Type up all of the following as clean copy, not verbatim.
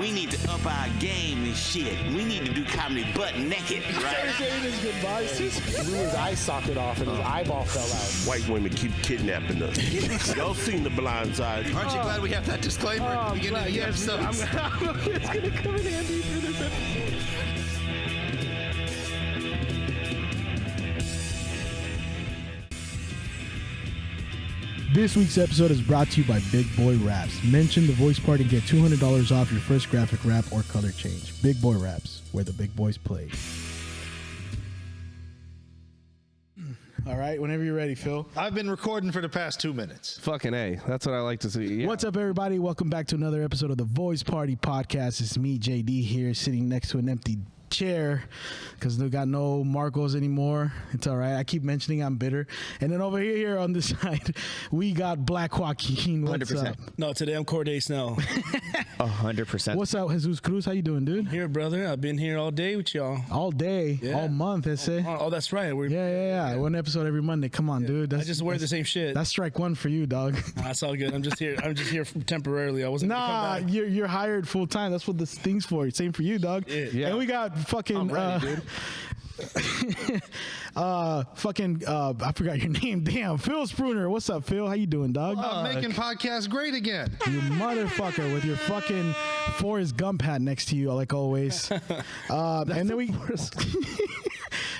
We need to up our game and shit. We need to do comedy butt naked, right? Saying his goodbyes. He blew his eye socket off and his eyeball fell out. White women keep kidnapping us. Y'all seen The Blind Side? Aren't you glad we have that disclaimer at the beginning of the episode? It's going to come in handy for this episode. This week's episode is brought to you by Big Boy Raps. Mention the Voice Party and get $200 off your first graphic rap or color change. Big Boy Raps, where the big boys play. All right, whenever you're ready, Phil. I've been recording for the past 2 minutes. Fucking A. That's what I like to see. Yeah. What's up, everybody? Welcome back to another episode of the Voice Party Podcast. It's me, JD, here, sitting next to an empty chair because we got no Marcos anymore. It's all right. I keep mentioning I'm bitter. And then over here on this side, we got Black Joaquin. What's 100%. up? No, today I'm Corday Snell. 100%. What's up, Jesus Cruz? How you doing, dude? Here, brother. I've been here all day with y'all. All day, Yeah. all month, I say. Oh, that's right. Yeah. One episode every Monday. Come on, dude. I just wear the same shit. That's strike one for you, dog. That's all good. I'm just here temporarily. I wasn't gonna Nah, come back. you're hired full time. That's what this thing's for. Same for you, dog. Yeah. And we got fucking I'm ready, dude. I forgot your name. Damn, Phil Spruner. What's up, Phil? How you doing, dog? Making podcasts great again. You motherfucker with your fucking Forrest Gump hat next to you, like always. And then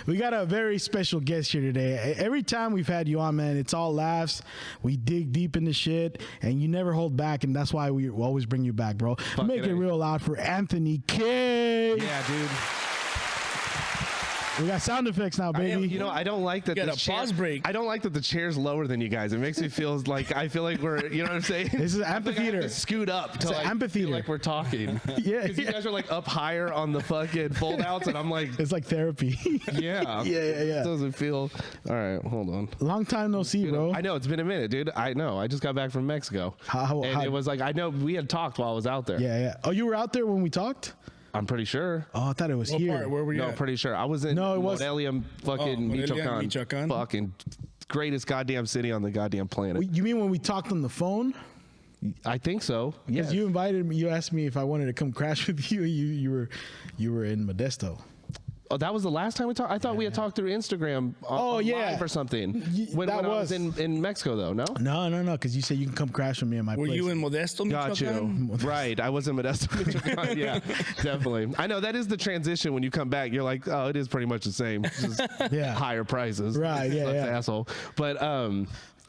we got a very special guest here today. Every time we've had you on, man, it's all laughs. We dig deep into shit, and you never hold back, and that's why we always bring you back, bro. Make it real loud for Anthony K. Yeah, dude. We got sound effects now, baby. I don't like that. Got a pause break. I don't like that the chair's lower than you guys. It makes me feel like I feel like we're. You know what I'm saying? This is I feel like I have amphitheater. to scoot up to It's an amphitheater. feel like we're talking. Yeah. Because you guys are like up higher on the fucking fold outs, and I'm like, It's like therapy. yeah. Yeah. It doesn't feel. All right, hold on. Long time no see, bro. I know it's been a minute, dude. I know. I just got back from Mexico. How- it was like I know we had talked while I was out there. Yeah. Oh, you were out there when we talked? I'm pretty sure. Oh, I thought it was What here. part? Where were you No, at? pretty sure. I was in No, it was- Morelia, fucking Morelia, Michoacan. Michoacan. Fucking greatest goddamn city on the goddamn planet. You mean when we talked on the phone? I think so. Because Yes. you invited me. You asked me if I wanted to come crash with you. You were in Modesto. Oh, that was the last time we talked? I thought we had talked through Instagram live or something. When I was in Mexico, though, no? No. Because you said you can come crash with me at my Were place. you in Modesto, Got you. Michoacan? Right. I was in Modesto, Michoacan. Yeah, definitely. I know that is the transition when you come back. You're like, oh, it is pretty much the same. Just higher prices. Right, yeah, Sucks, yeah. Asshole. But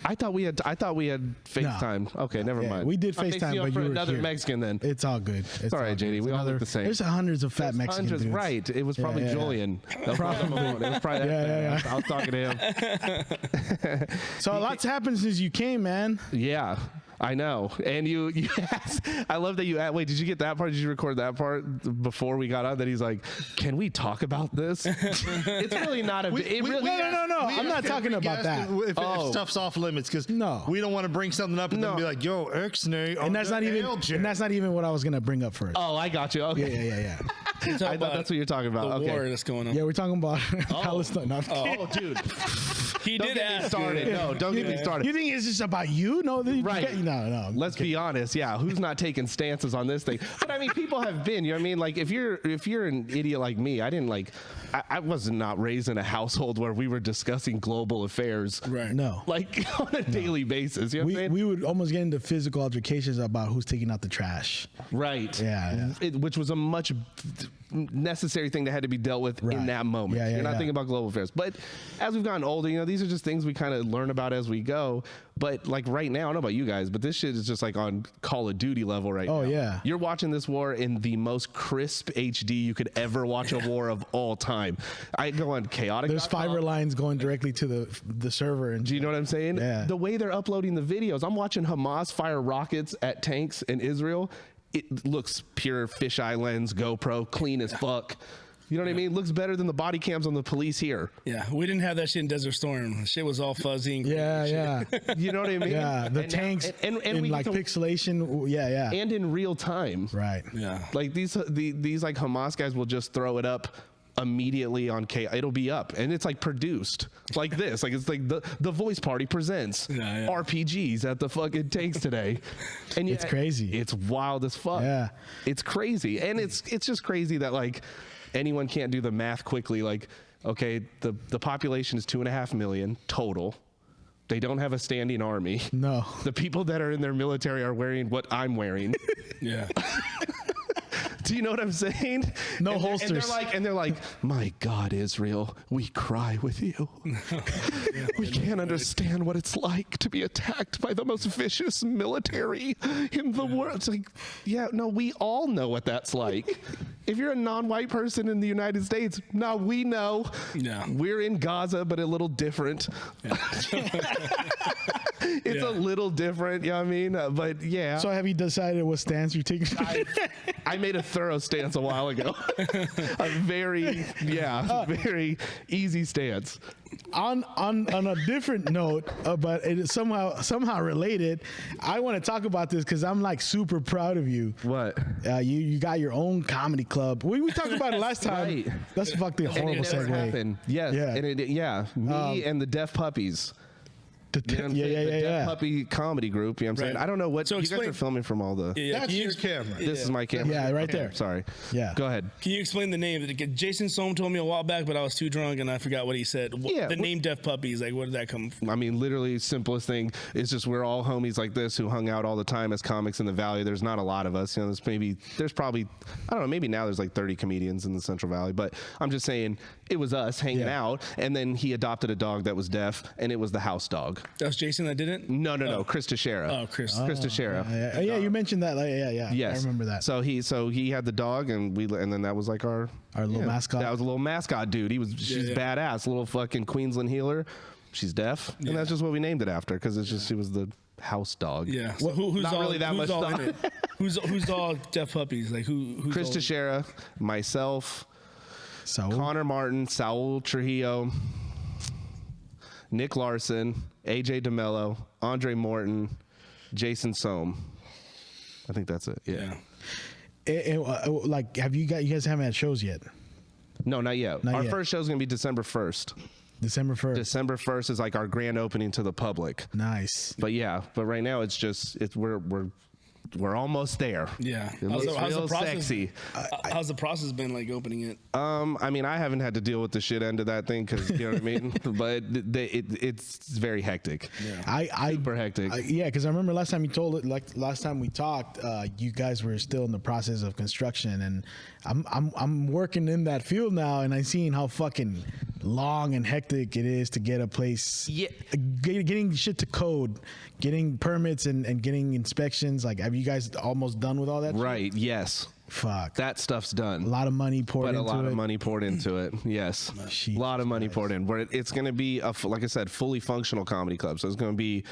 I thought we had FaceTime. Okay, never mind. We did I'm mixing FaceTime, you up but for you were another here. Mexican then. It's all good. It's all right, good. JD. It's We all look the same. There's hundreds of fat Mexicans. Hundreds, dudes. right. It was probably Yeah. Julian. That was probably it was probably that fat. I was talking to him. So a lot's happened since you came, man. Yeah, I know. And you asked, I love that you asked, wait, did you get that part? Did you record that part before we got on? That he's like, can we talk about this? It's really not a big. No. I'm not talking about that. If stuff's off limits, because No. we don't want to bring something up and then be like, yo, Ixnay. And that's not even what I was gonna bring up first. Oh, I got you. Okay. Yeah. Talk I about thought that's what you're talking about. the Okay. war that's going on. Yeah, we're talking about Palestine. No, I'm kidding. Oh, dude. He Don't did get me ask. started. No, don't get me started. You think it's just about you? No, Right. No. Let's be honest. Yeah, who's not taking stances on this thing? But I mean, people have been. You know what I mean? Like, if you're an idiot like me, I was not raised in a household where we were discussing global affairs. Right. No. Like on a daily basis. You know what I'm saying? We would almost get into physical altercations about who's taking out the trash. Right. Yeah. Which was a much necessary thing that had to be dealt with in that moment. Yeah, You're not yeah. thinking about global affairs. But as we've gotten older, these are just things we kind of learn about as we go. But like right now, I don't know about you guys, but this shit is just like on Call of Duty level right now. Oh, yeah. You're watching this war in the most crisp HD you could ever watch a war of all time. I go on chaotic. There's fiber lines going directly to the server. And Do you know what I'm saying? Yeah. The way they're uploading the videos, I'm watching Hamas fire rockets at tanks in Israel. It looks pure fisheye lens, GoPro, clean as fuck. You know what I mean? Looks better than the body cams on the police here. Yeah, we didn't have that shit in Desert Storm. Shit was all fuzzy. And yeah. You know what I mean? Yeah, the And tanks now, in we like can- pixelation. Yeah. and in real time. Right. Yeah. Like these like Hamas guys will just throw it up immediately on K. It'll be up, and it's like produced like this. Like it's like the Voice Party presents RPGs at the fucking Tanks today, and It's crazy. It's wild as fuck. Yeah, it's crazy, and it's just crazy that like anyone can't do the math quickly. Like, okay, the population is 2.5 million total. They don't have a standing army. No. The people that are in their military are wearing what I'm wearing. Yeah. Do you know what I'm saying? No holsters. And they're like, my God, Israel, we cry with you. We can't understand what it's like to be attacked by the most vicious military in the world. It's like, yeah, no, we all know what that's like. If you're a non-white person in the United States, no, we know. Yeah. We're in Gaza, but a little different. It's a little different, you know what I mean? But yeah. So have you decided what stance you're taking? I made a thorough stance a while ago. A very easy stance. On a different note, but it is somehow related. I want to talk about this because I'm like super proud of you. What? You got your own comedy club. We talked about it last time. Right. That's fucking horrible And it never segue. happened. Yes. Yeah. Me and the Deaf Puppies. The The Deaf Puppy comedy group. You know what I'm saying? Right. I don't know what So you guys explain- are filming from all the. Yeah. That's Can you your ex- camera. This is my camera. Yeah, right there. Sorry. Yeah. Go ahead. Can you explain the name? Jason Sohm told me a while back, but I was too drunk and I forgot what he said. Yeah, The name Deaf Puppies, like, where did that come from? I mean, literally, simplest thing is just we're all homies like this who hung out all the time as comics in the Valley. There's not a lot of us. You know, there's probably, I don't know, maybe now there's like 30 comedians in the Central Valley. But I'm just saying, it was us hanging out, and then he adopted a dog that was deaf, and it was the house dog. That was Jason that didn't? No, Chris Teixeira. Oh, Chris. Chris Teixeira. Yeah, you mentioned that. Like, yeah. Yes, I remember that. So he had the dog, and then that was like our little mascot. That was a little mascot dude. She's badass, little fucking Queensland healer. She's deaf, and that's just what we named it after because it's just she was the house dog. Yeah. So who's not all, really that who's much all stuff. in it? Who's all Deaf Puppies? Like who's Chris all, Teixeira, myself, So Connor Martin, Saul Trujillo, Nick Larson, AJ DeMello, Andre Morton, Jason Sohm. I think that's it. Yeah. like, you guys haven't had shows yet? No, not yet. Not Our yet. first show is gonna be December 1st. December 1st. December 1st is like our grand opening to the public. Nice. But right now it's just we're almost there. Yeah. It looks real process, sexy. How's the process been like opening it? I mean, I haven't had to deal with the shit end of that thing because you know what I mean. But it's very hectic. Yeah. Super hectic. Yeah, because I remember last time you told it, like last time we talked, you guys were still in the process of construction, and I'm working in that field now, and I'm seeing how fucking long and hectic it is to get a place. Yeah. Getting shit to code, getting permits and getting inspections. Like, have you guys almost done with all that? Right. Yes. Fuck. That stuff's done. A lot of money poured into it. But a lot of money poured into it. Yes. A lot of money poured in. Where it's going to be, like I said, fully functional comedy club. So it's going to be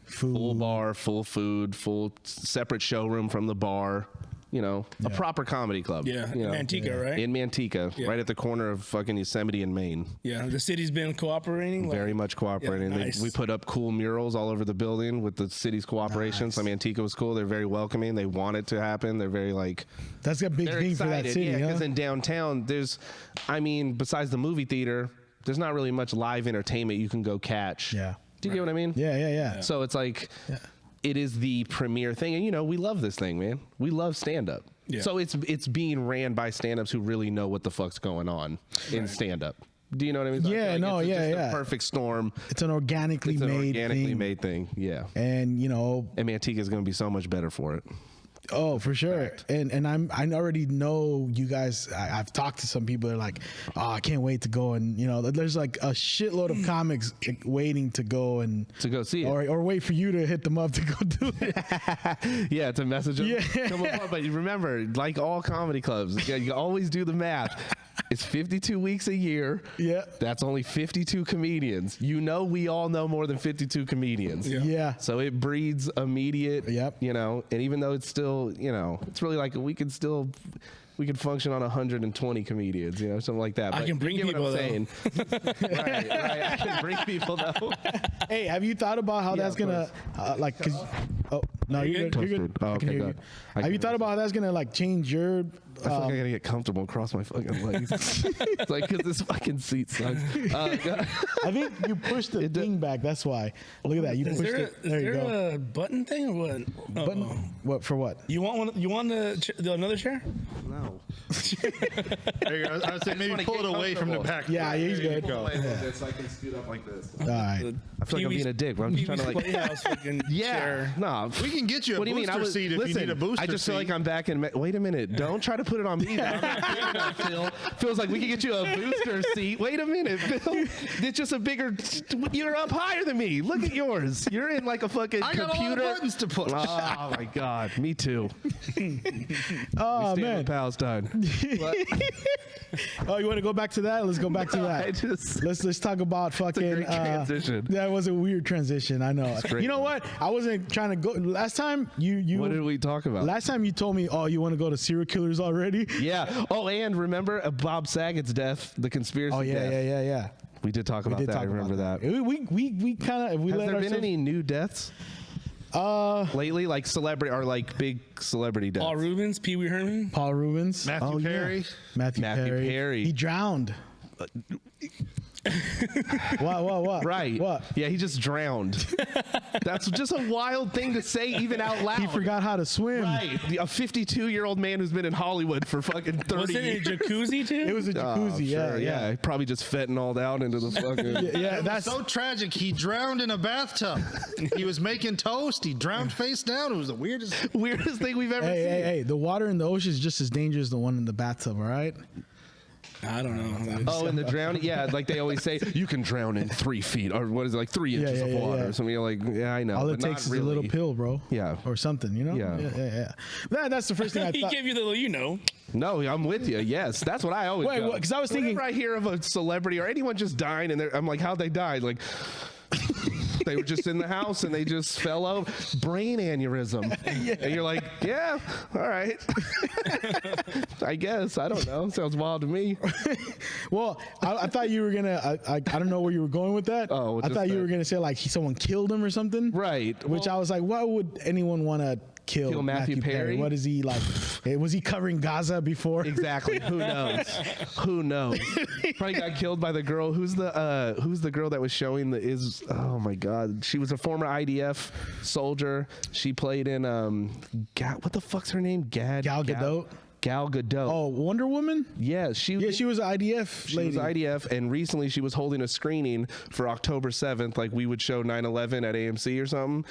full bar, full food, full separate showroom from the bar. You know, a proper comedy club. Yeah. You know, Manteca, right? in Manteca, right at the corner of fucking Yosemite and Maine. Yeah. The city's been cooperating. Very much cooperating. Yeah, nice. We put up cool murals all over the building with the city's cooperation. Nice. So Manteca was cool. They're very welcoming. They want it to happen. They're very like. That's a big They're thing for that excited. city. Yeah, because huh? in downtown, besides the movie theater, there's not really much live entertainment you can go catch. Yeah. Do you get what I mean? Yeah. So it's like, it is the premier thing, and we love this thing, man. We love stand up. Yeah. So it's being ran by stand-ups who really know what the fuck's going on in stand-up. Do you know what I mean? So I Yeah, feel like no, it's yeah, just yeah. a perfect storm. It's an organically It's an made organically thing. made thing. Yeah. And And Manteca is going to be so much better for it. oh, for sure. And I already know you guys. I've talked to some people that are like, oh, I can't wait to go. And there's like a shitload of comics waiting to go and To go see it. or wait for you to hit them up to go do it. Yeah, to message them. Yeah. Come on, but you remember, like all comedy clubs, you always do the math. It's 52 weeks a year. Yeah. That's only 52 comedians. We all know more than 52 comedians. Yeah. So it breeds immediate, Yep. and even though it's still, it's really like we could function on 120 comedians, something like that. I But can bring you get what people, I'm saying. right. I can bring people though. Hey, have you thought about how that's of gonna like? Cause, oh no, you're good. You're good. Oh, I can okay, hear go you. ahead. I Have can you thought about how that's gonna like change your I feel like I gotta get comfortable across my fucking legs. It's like, because this fucking seat sucks. I think you pushed the thing back. That's why. Look at that. You pushed it. There you go. Is there a button thing or what? Button? What for? What? You want one? You want another chair? No. There you go. I was saying maybe pull it away from the back. Yeah, he's good. Pull away a little bit so I can scoot up like this. All right. I feel like I'm being a dick, but I'm just trying to like. Playhouse fucking Yeah. chair. No. We can get you a What do you mean? booster seat if you need a booster I just seat. feel like I'm back in. Wait a minute. Don't try to put it on me. I'm not big enough, Phil. Feels like we can get you a booster seat. Wait a minute, Phil. It's just a bigger. You're up higher than me. Look at yours. You're in like a fucking I got computer. a lot of buttons to push. Oh my god. Me too. Oh Stand man. with Palestine. Oh, you want to go back to that? Let's go back to that. I just. Let's talk about fucking great transition. That was a weird transition. I know. great. You know what? I wasn't trying to go. Last time you. What did we talk about? Last time you told me, oh, you want to go to serial killers already? Yeah. Oh, and remember Bob Saget's death, the conspiracy. Oh yeah, death. yeah. We did talk about did that. talk I remember about that. We kind of Has let there ourselves. been any new deaths lately, like celebrity or like big celebrity deaths? Paul Rubens, Pee Wee Herman. Paul Rubens, Matthew yeah. Perry. Matthew Perry. He drowned. What? Right. What? Yeah, he just drowned. That's just a wild thing to say, even out loud. He forgot how to swim. Right. A 52-year-old man who's been in Hollywood for fucking 30 Was it years. in a jacuzzi too? It was a Oh, jacuzzi. sure, He probably just fentanyl out into the fucking. Yeah. That's So tragic. He drowned in a bathtub. He was making toast. He drowned face down. It was the weirdest. Weirdest thing we've ever seen. Hey, the water in the ocean is just as dangerous as the one in the bathtub, all right? I don't know. Oh, and the drowning, yeah, like they always say, you can drown in 3 feet, or what is it, like 3 inches of water, or something. You're like, yeah, I know. All but it not takes is really. a little pill, bro. Yeah. Or something, you know? Yeah. That's the first thing I He thought. gave you the little, you know. No, I'm with you. Yes, that's what I always. Wait, go. because I was thinking. Whenever I hear of a celebrity or anyone just dying, and I'm like, how'd they die? Like. They were just in the house and they just fell over. Brain aneurysm. And you're like, yeah, all right. I guess. I don't know. Sounds wild to me. Well, I thought you were gonna. I don't know where you were going with that. Oh, I just thought you that. were gonna say like someone killed him or something. Right. Which I was like, why would anyone want to kill Matthew Perry? What is he like? Was he covering Gaza before? Exactly. Who knows? Who knows? Probably got killed by the girl. Who's the girl that was showing oh my god. She was a former IDF soldier. She played in what the fuck's her name? Gal Gadot. Oh, Wonder Woman? Yeah, she was an IDF She lady. was IDF, and recently she was holding a screening for October 7th, like we would show 9/11 at AMC or something.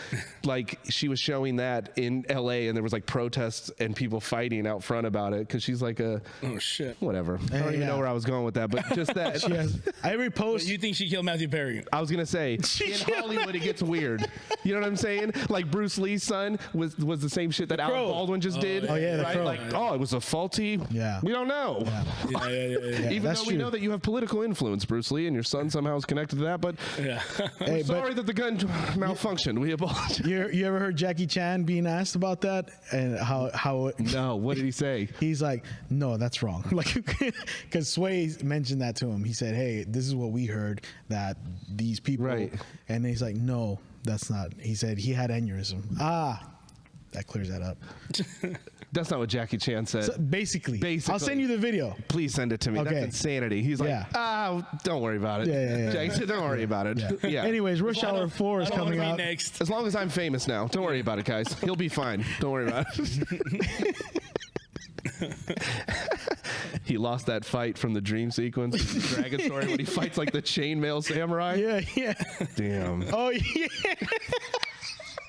Like she was showing that in LA, and there was like protests and people fighting out front about it because she's like Oh shit. whatever. I don't even know where I was going with that, but just that. She has every post. You think she killed Matthew Perry? I was gonna say in Hollywood it gets weird. You know what I'm saying? Like Bruce Lee's son was the same shit that Alec Crow. Baldwin just did. Oh, yeah, The right? Crow. Like it was a faulty. Yeah. We don't know. Yeah. Even that's though we true. know that you have political influence, Bruce Lee, and your son somehow is connected to that, but Yeah. Hey, sorry that the gun malfunctioned. We apologize. you ever heard Jackie Chan being asked about that and how No, what did he say? he's like, no, that's wrong. Like, because Sway mentioned that to him. He said, hey, this is what we heard that these people, Right. And he's like, no, that's not. He said he had aneurysm. That clears that up. That's not what Jackie Chan said. So basically, I'll send you the video. Please send it to me. Okay. That's insanity. He's like, Yeah. don't worry about it. Yeah. Jackie said, don't worry about it. Yeah. Anyways, Rush Hour 4 is I don't wanna coming be out. next. As long as I'm famous now, don't worry about it, guys. He'll be fine. Don't worry about it. He lost that fight from the dream sequence, Dragon Story, when he fights like the chainmail samurai. Yeah. Damn. Oh, yeah.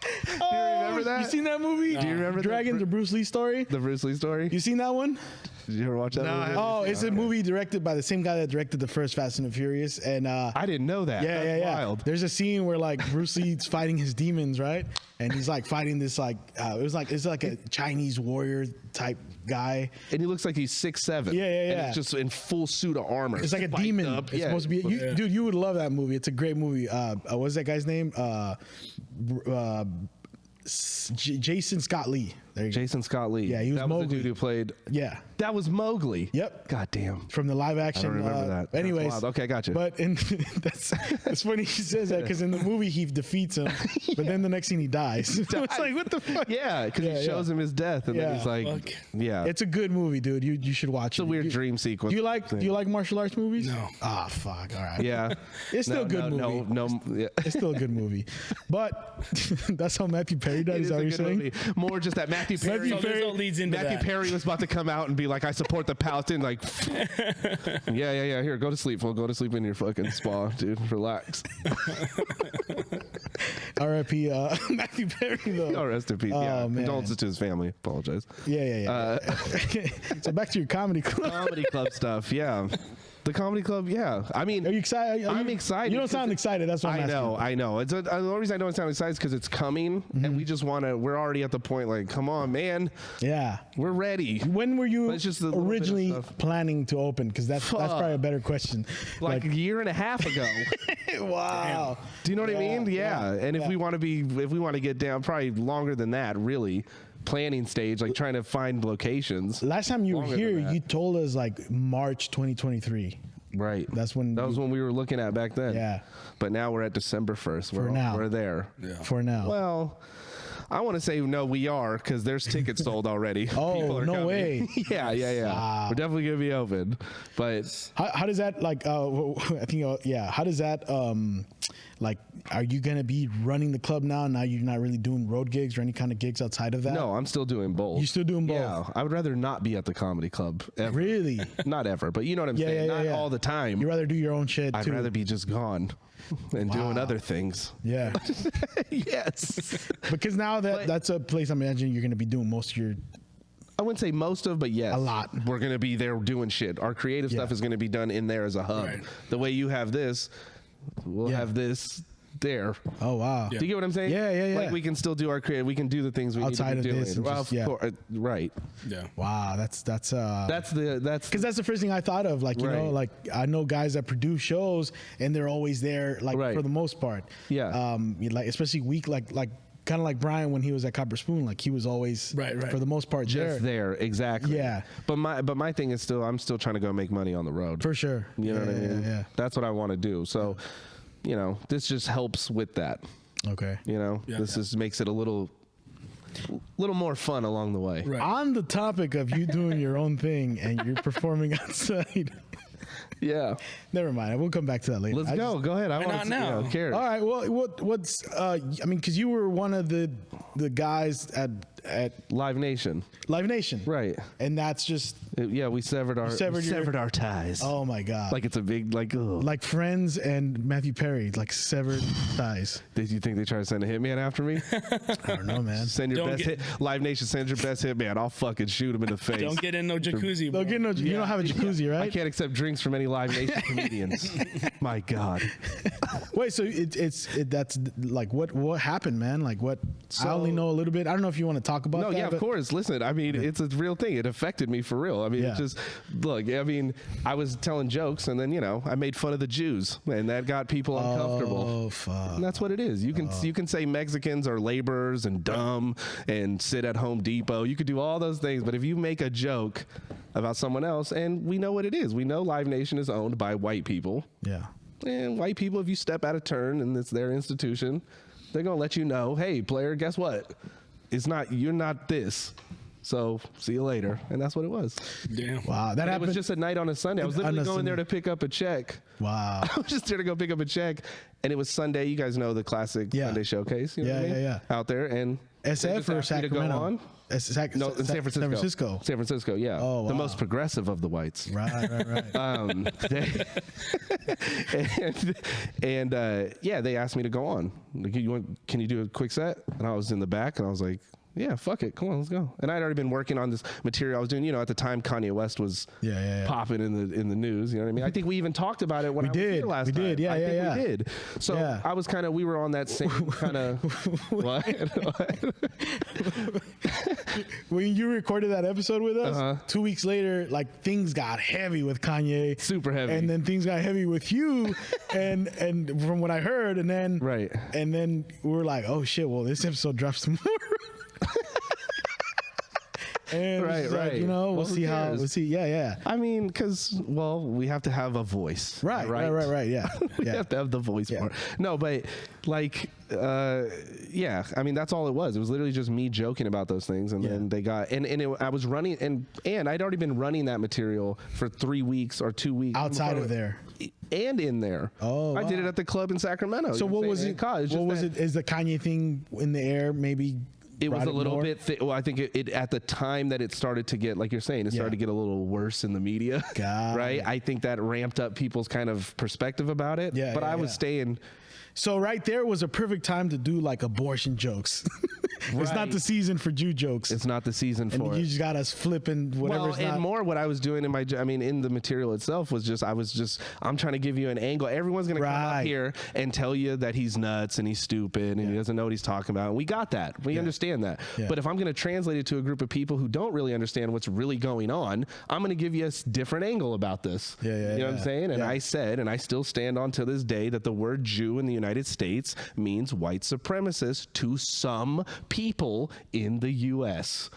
Do you remember that? You seen that movie? Do you remember Dragon, the Bruce Lee story? the Bruce Lee story? You seen that one? Did you ever watch that No, I movie? haven't. Oh, it's a movie directed by the same guy that directed the first Fast and the Furious. And I didn't know that. That's wild. There's a scene where like Bruce Lee's fighting his demons, right? And he's like fighting this it's like a Chinese warrior type guy. And he looks like he's 6'7". Yeah. And he's just in full suit of armor. It's like a spiked demon. up. It's supposed to be. Dude, you would love that movie. It's a great movie. What's that guy's name? Jason Scott Lee. There you go. Jason Scott Lee. Yeah, he was that was the Mowgli. dude who played. Yeah. That was Mowgli. Yep. God damn. From the live action. I don't remember that. That's Anyways. wild. Okay, gotcha. But that's funny he says that because in the movie he defeats him, but then the next scene he dies. It's like, what the fuck? Yeah, because he shows him his death, and then he's like, Fuck. yeah. It's a good movie, dude. You should watch it. It's a weird dream sequence. Do you like martial arts movies? No. Ah, fuck. All right. Yeah. It's still a good movie. No. Yeah. It's still a good movie. But that's how Matthew Perry died. It Is that what a you're good saying? movie. More just that Matthew Perry. So this all leads into Matthew that. Perry was about to come out and be like, I support the Palestine. Like, yeah. Here, go to sleep. We'll go to sleep in your fucking spa, dude. Relax. R.I.P. Matthew Perry, though. Oh, rest in peace. Oh, Yeah. man. Condolences to his family. Apologize. Yeah. So back to your comedy club. Comedy club stuff. Yeah. The comedy club. Yeah. I mean, Are you excited? I'm excited. You don't sound excited. That's what I'm asking. I know. It's the only reason I don't sound excited is because it's coming, and we just want to. We're already at the point like, come on, man, Yeah. we're ready. When were you But it's just a little bit of originally stuff. planning to open? Because that's probably a better question. Like a year and a half ago. wow. Do you know what I mean? Yeah. And if we want to get down, probably longer than that, really. Planning stage, like trying to find locations. Last time you were Longer here, than that. you told us like March 2023. Right. That's when That was when we were looking at back then. Yeah. But now we're at December 1st. now. We're there. For now. Well, I want to say no, we are, because there's tickets sold already. Oh, People are no coming. way. yeah. Wow. We're definitely gonna be open, but How does that like? I think How does that like? Are you gonna be running the club now? Now you're not really doing road gigs or any kind of gigs outside of that. no, I'm still doing both. You're still doing both? Yeah, I would rather not be at the comedy club ever. Really? Not ever, but you know what I'm saying. Not all the time. You rather do your own shit I'd too. rather be just gone and doing Wow. other things. Yeah. Yes. Because now that's a place I'm imagining you're gonna be doing most of your. I wouldn't say most of, but yes. A lot. We're going to be there doing shit. Our creative stuff Yeah. is going to be done in there as a hub. Right. The way you have this, we'll have this there. Oh wow. Do you get what I'm saying? Yeah. Like we can still do our creative. We can do the things we Outside need to of be this doing. and Well, just- yeah. of course, right. Yeah. Wow. That's That's because that's the first thing I thought of. Like, you know, Right. like I know guys that produce shows and they're always there, like Right. for the most part. Yeah. Like especially week, like kind of like Brian when he was at Copper Spoon, like he was always Right. for the most part just there. Exactly. Yeah. But my thing is still, I'm still trying to go make money on the road. for sure. You know what I mean? Yeah. That's what I want to do. So, you know, this just helps with that. Okay. You know, Yeah. this just makes it a little more fun along the way. Right. On the topic of you doing your own thing and you're performing outside. Yeah. Never mind. We'll come back to that later. Let's I go. just- Go ahead. I Why want not to now? You know, care. all right. Well, what's I mean, because you were one of the guys at Live Nation. Live Nation, Right. And that's just Yeah, we severed our severed our ties. oh my god, Like it's a big ugh. like Friends and Matthew Perry, like severed ties. Did you think they tried to send a hitman after me? I don't know, man. Send your Don't best get- hit. Live Nation, send your best hitman. I'll fucking shoot him in the face. Don't get in no jacuzzi, bro. Don't get no. You don't have a jacuzzi, I right? can't accept drinks from any Live Nation comedians. My God. Wait, so that's like what happened, man? Like what? I only know a little bit. I don't know if you want to talk about No, that. yeah, of but- course. Listen, I mean, it's a real thing. It affected me for real. I mean, Yeah. it just, look, I mean, I was telling jokes and then, you know, I made fun of the Jews and that got people uncomfortable. Oh fuck. And that's what it is. You can say Mexicans are laborers and dumb and sit at Home Depot. You could do all those things, but if you make a joke about someone else, and we know what it is. We know Live Nation is owned by white people. Yeah. And white people, if you step out of turn and it's their institution, they're gonna let you know, hey, player, guess what? You're not this. So see you later. And that's what it was. Damn. Wow. That It happened. was just a night on a Sunday. I was literally On a going there Sunday. to pick up a check. Wow. I was just there to go pick up a check, and it was Sunday. You guys know the classic Yeah. Sunday showcase. You know Yeah, what I mean? yeah. Out there, and they SF just or asked me to go Sacramento? on. No, in San Francisco. San Francisco. San Francisco, yeah. Oh, The wow. most progressive of the whites. Right. Yeah, they asked me to go on. Like, can you do a quick set? And I was in the back, and I was like, yeah, fuck it, come on, let's go. And I'd already been working on this material I was doing. You know, at the time, KanyeEst was Yeah. popping in the news. You know what I mean? I think we even talked about it when I was did. here last We time. did. Yeah, I think yeah. we did. So Yeah. I was we were on that same kind of what? When you recorded that episode with us, 2 weeks later, like things got heavy with Kanye. Super heavy. And then things got heavy with you, and from what I heard, and then Right. and then we were like, oh shit, well this episode drops tomorrow. And Right, it's like, right. you know, Well, we'll who see how. cares? We'll see. Yeah. I mean, because we have to have a voice. Right. Yeah. We Yeah. have to have the voice part. No, but like, yeah. I mean, that's all it was. It was literally just me joking about those things, and then they got I was running, and I'd already been running that material for 3 weeks or 2 weeks Outside of there. and in there. Oh, I did wow. it at the club in Sacramento. So what was it? College. What was it? Is the Kanye thing in the air? Maybe It was brought a little more? bit. Well, I think it at the time that it started to get, like you're saying, it started to get a little worse in the media. Got right. it. I think that ramped up people's kind of perspective about it. Yeah, But yeah, I was yeah. staying. So right there was a perfect time to do like abortion jokes. It's not the season for Jew jokes. It's not the season and for you it. just got us flipping whatever's and not. more what I was doing in in the material itself was I'm trying to give you an angle. Everyone's going to come up Right. here and tell you that he's nuts and he's stupid and he doesn't know what he's talking about. And we got that. We understand that. Yeah. But if I'm going to translate it to a group of people who don't really understand what's really going on, I'm going to give you a different angle about this. Yeah, You know what I'm saying? And yeah. I said, and I still stand on to this day, that the word Jew in the United States means white supremacist to some people in the U.S.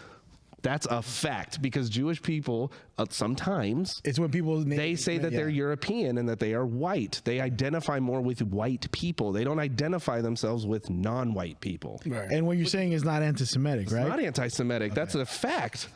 That's a fact, because Jewish people sometimes It's when people they say that they're European and that they are white. They identify more with white people. They don't identify themselves with non-white people. Right. And what you're saying is not anti-Semitic, right? Not anti-Semitic. That's a fact.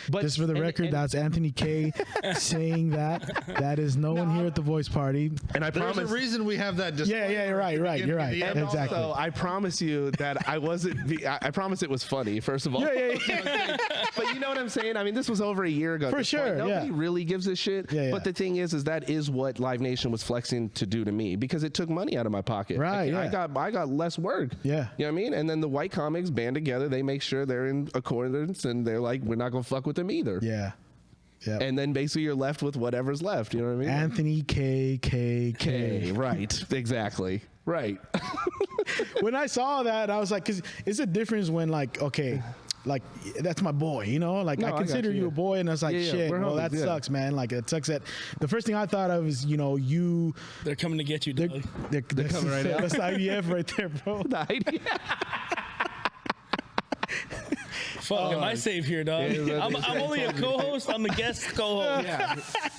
But Just for the record, that's Anthony K saying that. That is no one here at the Voice Party. and I There's promise. a reason we have that. Yeah, you're right. You're right. And Exactly. also, I promise you that I wasn't. I promise it was funny. First of all, Yeah. but you know what I'm saying? I mean, this was over a year ago. at For this point. sure, Nobody yeah. really gives a shit. Yeah. But the thing is that is what Live Nation was flexing to do to me, because it took money out of my pocket. Right, I yeah. got less work. Yeah. You know what I mean? And then the white comics band together. They make sure they're in accordance, and they're like, we're not gonna fuck with them either. Yeah. And then basically you're left with whatever's left. You know what I mean? Anthony K. Okay, right. Exactly. Right. When I saw that, I was like, because it's a difference when like, okay, like that's my boy, you know, like No, I I got consider you. you a boy, and I was like, Yeah, yeah, shit, we're well, homies, that yeah. sucks, man. Like it sucks that the first thing I thought of is, you know, you, They're coming to get you, they're, Doug. they're coming right now. That's the IVF right there, bro. The idea. Fuck, am I safe here, dog? Yeah, I'm only a co-host. I'm the guest co-host. Yeah.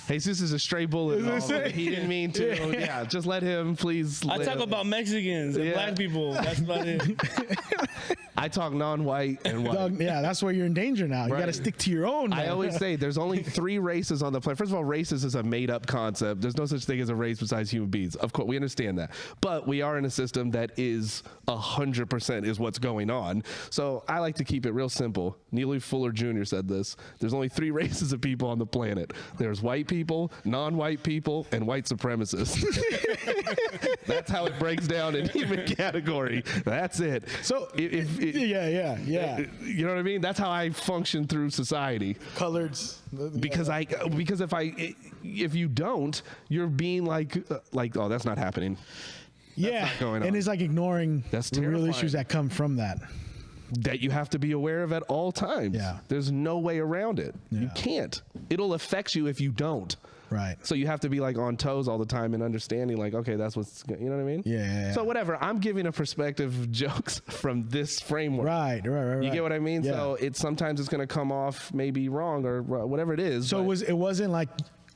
Jesus is a stray bullet. I was gonna say. He didn't mean to. Yeah, just let him, please. I live. talk about Mexicans and Yeah. black people. That's about it. I talk non-white and white. Dog, yeah, that's where you're in danger now. You got to Right. stick to your own. I man. always say there's only 3 races on the planet. First of all, races is a made-up concept. There's no such thing as a race besides human beings. Of course, we understand that. But we are in a system that is 100% is what's going on. So I like to keep it real simple. Neely Fuller Jr. said this. There's only 3 races of people on the planet. There's white people, non-white people, and white supremacists. That's how it breaks down in human category. That's it. So if yeah. you know what I mean? That's how I function through society. Coloreds. Because if you don't, you're being like oh, that's not happening. Yeah, not going and on. it's like ignoring That's the real terrifying. issues that come from that. That you have to be aware of at all times. Yeah. There's no way around it. You Yeah. can't. It'll affect you if you don't. Right. So you have to be like on toes all the time and understanding like, okay, that's what's, you know what I mean? Yeah. So whatever, I'm giving a perspective jokes from this framework. Right. You get what I mean? Yeah. So sometimes it's going to come off maybe wrong or whatever it is. So but it wasn't like,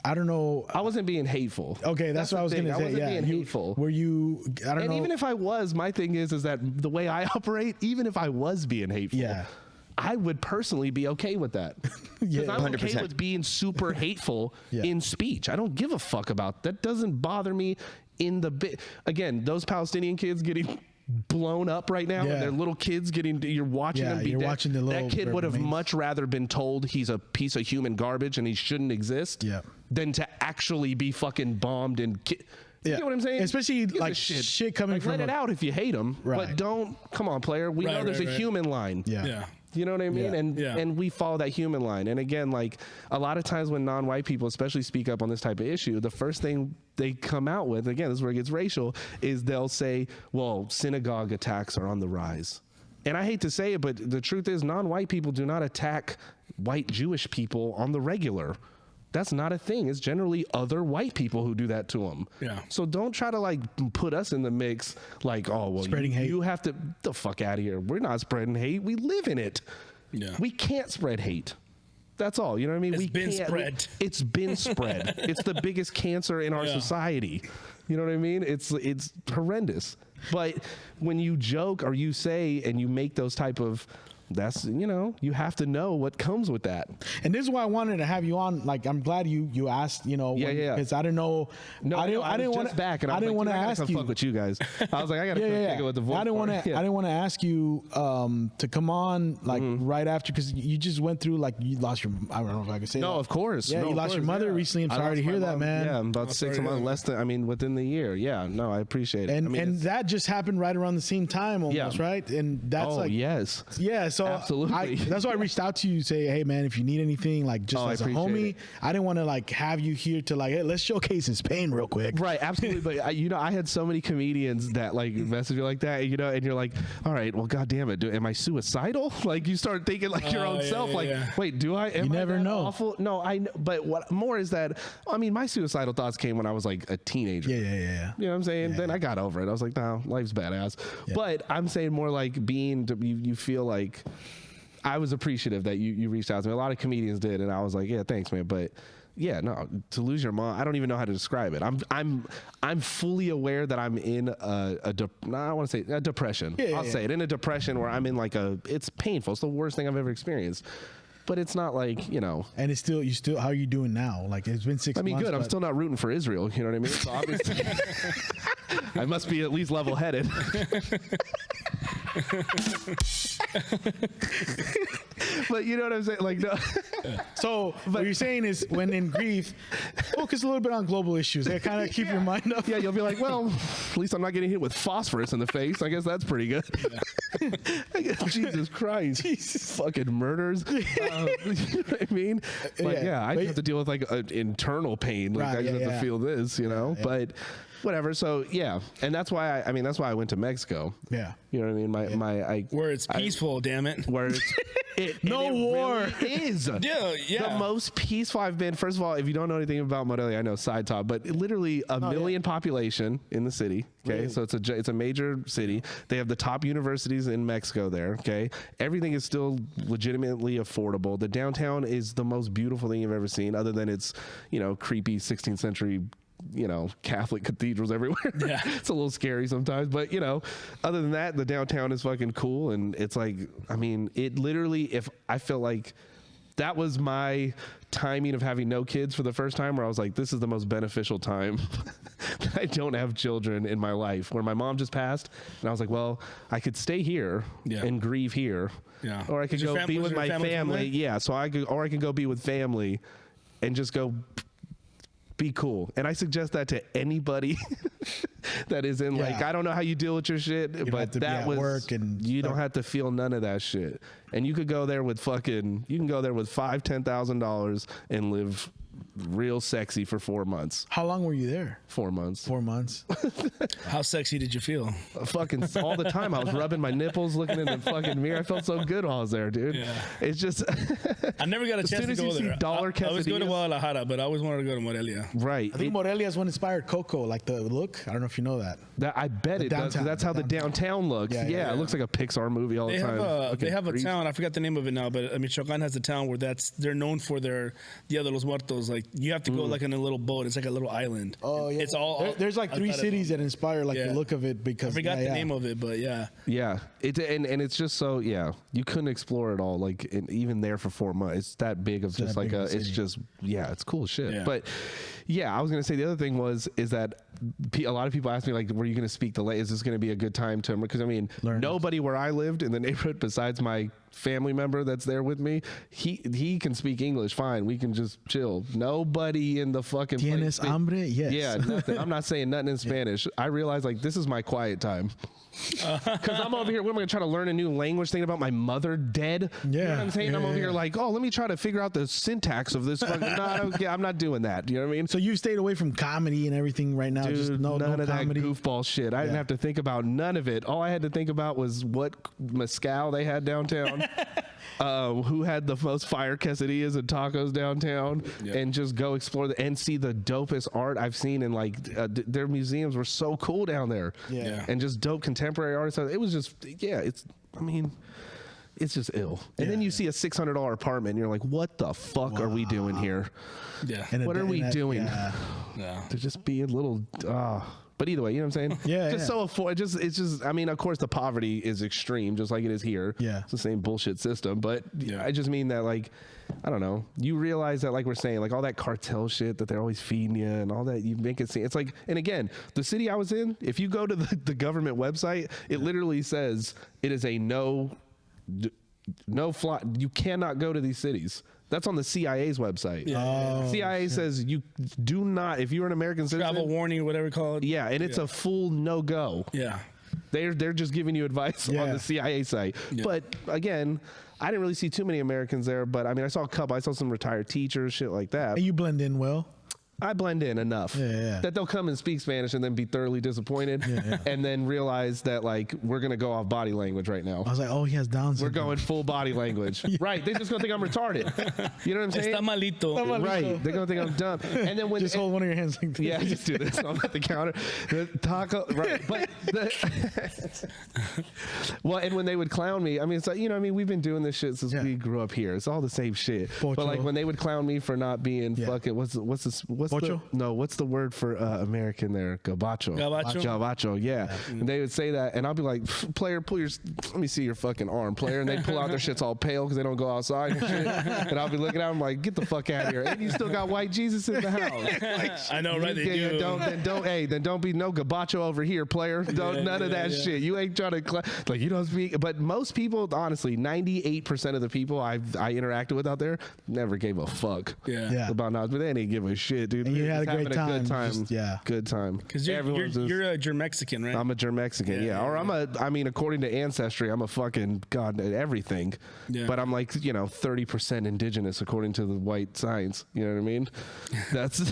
I don't know. I wasn't being hateful. Okay, that's what the I was thing. gonna say. I wasn't Yeah, being hateful. Were you? I don't And know. even if I was, my thing is that the way I operate, even if I was being hateful, Yeah. I would personally be okay with that. Because Yeah. I'm okay 100%. with being super hateful Yeah. in speech. I don't give a fuck about that. Doesn't bother me in the bit. Again, those Palestinian kids getting blown up right now, Yeah. and their little kids you're watching Yeah, them be you're dead. watching the little that kid would have remains. much rather been told he's a piece of human garbage and he shouldn't exist Yeah. than to actually be fucking bombed and you know what I'm saying? Especially Who gives a like shit coming like, from let it out if you hate them, Right. but don't. Come on, player. We know Right, there's right, a right. human line. Yeah. Yeah. You know what I mean? Yeah. And we follow that human line. And again, like a lot of times when non-white people especially speak up on this type of issue, the first thing they come out with, again, this is where it gets racial, is they'll say, well, synagogue attacks are on the rise. And I hate to say it, but the truth is non-white people do not attack white Jewish people on the regular. That's not a thing. It's generally other white people who do that to them. Yeah. So don't try to like put us in the mix like, oh, well, Spreading hate. you have to, the fuck out of here. We're not spreading hate. We live in it. Yeah. We can't spread hate. That's all. You know what I mean? It's been spread. It's been spread. It's the biggest cancer in our society. You know what I mean? It's horrendous. But when you joke or you say and you make those type of, that's, you know, you have to know what comes with that. And this is why I wanted to have you on. Like, I'm glad you asked, you know, because I didn't know. I didn't want to back, and I didn't want to ask you. Fuck with you guys. I was like, I got to kick it with the voice. I didn't want to. I didn't want to ask you to come on like right after, because you just went through, like, you lost your. I don't know if I could say. No, that. of course. Yeah, no, you lost your mother recently. I'm sorry to hear that, man. Yeah, I'm about 6 months less than. I mean, within the year. Yeah, no, I appreciate it. And I mean, and that just happened right around the same time, almost, right? And that's yes. Yeah, so absolutely. That's why I reached out to you, say, hey man, if you need anything, like, just as a homie, I didn't want to like have you here to like, hey, let's showcase his pain real quick. Right, absolutely. But you know, I had so many comedians that like message you like that, you know, and you're like, all right, well, god damn it, am I suicidal? Like, you start thinking like your own self, like, wait, do I? Am you never know. Awful? No, I know. But what more is that? I mean, my suicidal thoughts came when I was like a teenager. Yeah. You know what I'm saying? Then I got over it. I was like, no, life's badass. Yeah. But I'm saying more like you feel like. I was appreciative that you reached out to me. A lot of comedians did, and I was like, yeah, thanks, man. But yeah, no, to lose your mom, I don't even know how to describe it. I'm fully aware that I'm in I want to say a depression. I'll say it, in a depression where I'm in like it's painful. It's the worst thing I've ever experienced. But it's not like, you know. And it's still, how are you doing now? Like, it's been 6 months. I mean, good. I'm still not rooting for Israel. You know what I mean? So obviously, I must be at least level-headed. But you know what I'm saying? Like, no. So what you're saying is, when in grief, focus a little bit on global issues. They kind of keep your mind up. Yeah, you'll be like, well, at least I'm not getting hit with phosphorus in the face. I guess that's pretty good. Jesus Christ. Jesus. Fucking murders. You know what I mean? Like, I just have to deal with like an internal pain. Like, I just have to feel this, you know? But whatever. So yeah, and that's why that's why I went to Mexico. Yeah, you know what I mean. Where it's peaceful, damn it. Where it's no war really is. Yeah. The most peaceful I've been. First of all, if you don't know anything about Morelia, I know side talk, but literally a million population in the city. Okay, really? So it's a major city. They have the top universities in Mexico there. Okay, everything is still legitimately affordable. The downtown is the most beautiful thing you've ever seen, other than its, you know, creepy 16th century, you know, Catholic cathedrals everywhere. Yeah. It's a little scary sometimes, but you know, other than that, the downtown is fucking cool. And it's like, I mean, it literally, if I feel like that was my timing of having no kids for the first time, where I was like, this is the most beneficial time that I don't have children in my life, where my mom just passed. And I was like, well, I could stay here and grieve here. Yeah. Or I could go be with my family. Yeah. So I could go be with family and just go be cool. And I suggest that to anybody that is in like, I don't know how you deal with your shit, but that was work, and you don't have to feel none of that shit. And you could go there with $5,000-$10,000 and live real sexy for 4 months. How long were you there? 4 months. 4 months. How sexy did you feel? Fucking all the time. I was rubbing my nipples, looking in the fucking mirror. I felt so good while I was there, dude. Yeah. It's just I never got a chance to go there. I was going to Guadalajara, but I always wanted to go to Morelia. Right. I think Morelia is what inspired Coco, like the look. I don't know if you know that. I bet it does. That's how the downtown looks. Yeah, it looks like a Pixar movie all the time. They have a town. I forgot the name of it now, but Michoacan has a town where they're known for their Dia de los Muertos. Like, you have to go like in a little boat. It's like a little island. Oh yeah. It's all there's like 3 cities that inspire like the look of it, because I forgot the name of it, but yeah. And it's just so you couldn't explore it all, like even there for 4 months. It's that big of just like it's just it's cool shit. But I was gonna say the other thing is that a lot of people ask me, like, were you gonna speak the language? Is this gonna be a good time to, because I mean, nobody where I lived in the neighborhood besides my family member that's there with me, he can speak English fine. We can just chill. Nobody in the fucking ¿Tienes hambre? Yes. Yeah, nothing. I'm not saying nothing in Spanish. I realize, like, this is my quiet time. Because I'm over here, what am I going to try to learn a new language, thinking about my mother dead? Yeah. You know what I'm saying? I'm over here like, let me try to figure out the syntax of this. I'm not doing that. You know what I mean? So you've stayed away from comedy and everything right now? Dude, just none of comedy. That goofball shit. I didn't have to think about none of it. All I had to think about was what mezcal they had downtown. Who had the most fire quesadillas and tacos downtown, and just go explore and see the dopest art I've seen. And like their museums were so cool down there, and just dope contemporary artists. It was just, I mean, It's just ill. And then you see a $600 apartment and you're like, what the fuck are we doing here? Yeah. And What are we doing? Yeah. Yeah. They're just being little. But either way, you know what I'm saying? Yeah, Just yeah. so it's just. I mean, of course, the poverty is extreme, just like it is here. Yeah. It's the same bullshit system. But Yeah. I just mean that, like, I don't know. You realize that, like we're saying, like all that cartel shit that they're always feeding you and all that. You make it seem it's like. And again, the city I was in, if you go to the government website, it literally says it is a no fly. You cannot go to these cities. That's on the CIA's website. CIA says you do not, if you're an American citizen. Travel warning or whatever you call it. Yeah, and it's a full no-go. Yeah. They're just giving you advice on the CIA site. Yeah. But again, I didn't really see too many Americans there. But I mean, I saw a couple. I saw some retired teachers, shit like that. And you blend in well. I blend in enough that they'll come and speak Spanish and then be thoroughly disappointed and then realize that, like, we're going to go off body language right now. I was like, oh, he has Down syndrome. We're going full body language. Right. They're just going to think I'm retarded. You know what I'm saying? Está malito. Right. They're going to think I'm dumb. And then when Just hold one of your hands like this. yeah, just do this. I'm at the counter. The taco, right? But well, and when they would clown me, I mean, it's like, you know, I mean, we've been doing this shit since we grew up here. It's all the same shit. Pocho. But like when they would clown me for not being fucking what's the word for American there? Gabacho. Gabacho. Yeah. And they would say that, and I'll be like, player, let me see your fucking arm, player. And they pull out their shit's all pale because they don't go outside and shit. And I'll be looking at them like, get the fuck out of here. And you still got white Jesus in the house. Like, I know, right? They do. Then don't be no gabacho over here, player. None of that shit. You ain't trying to like, you don't speak. But most people, honestly, 98% of the people I interacted with out there never gave a fuck about knowledge. But they didn't give a shit, dude. And you They're had a just great having time. Good time. Just, Good time. Because you're a Germexican, right? I'm a Germexican, Or I mean, according to Ancestry, I'm a fucking god at everything. Yeah. But I'm like, 30% indigenous according to the white science. You know what I mean? That's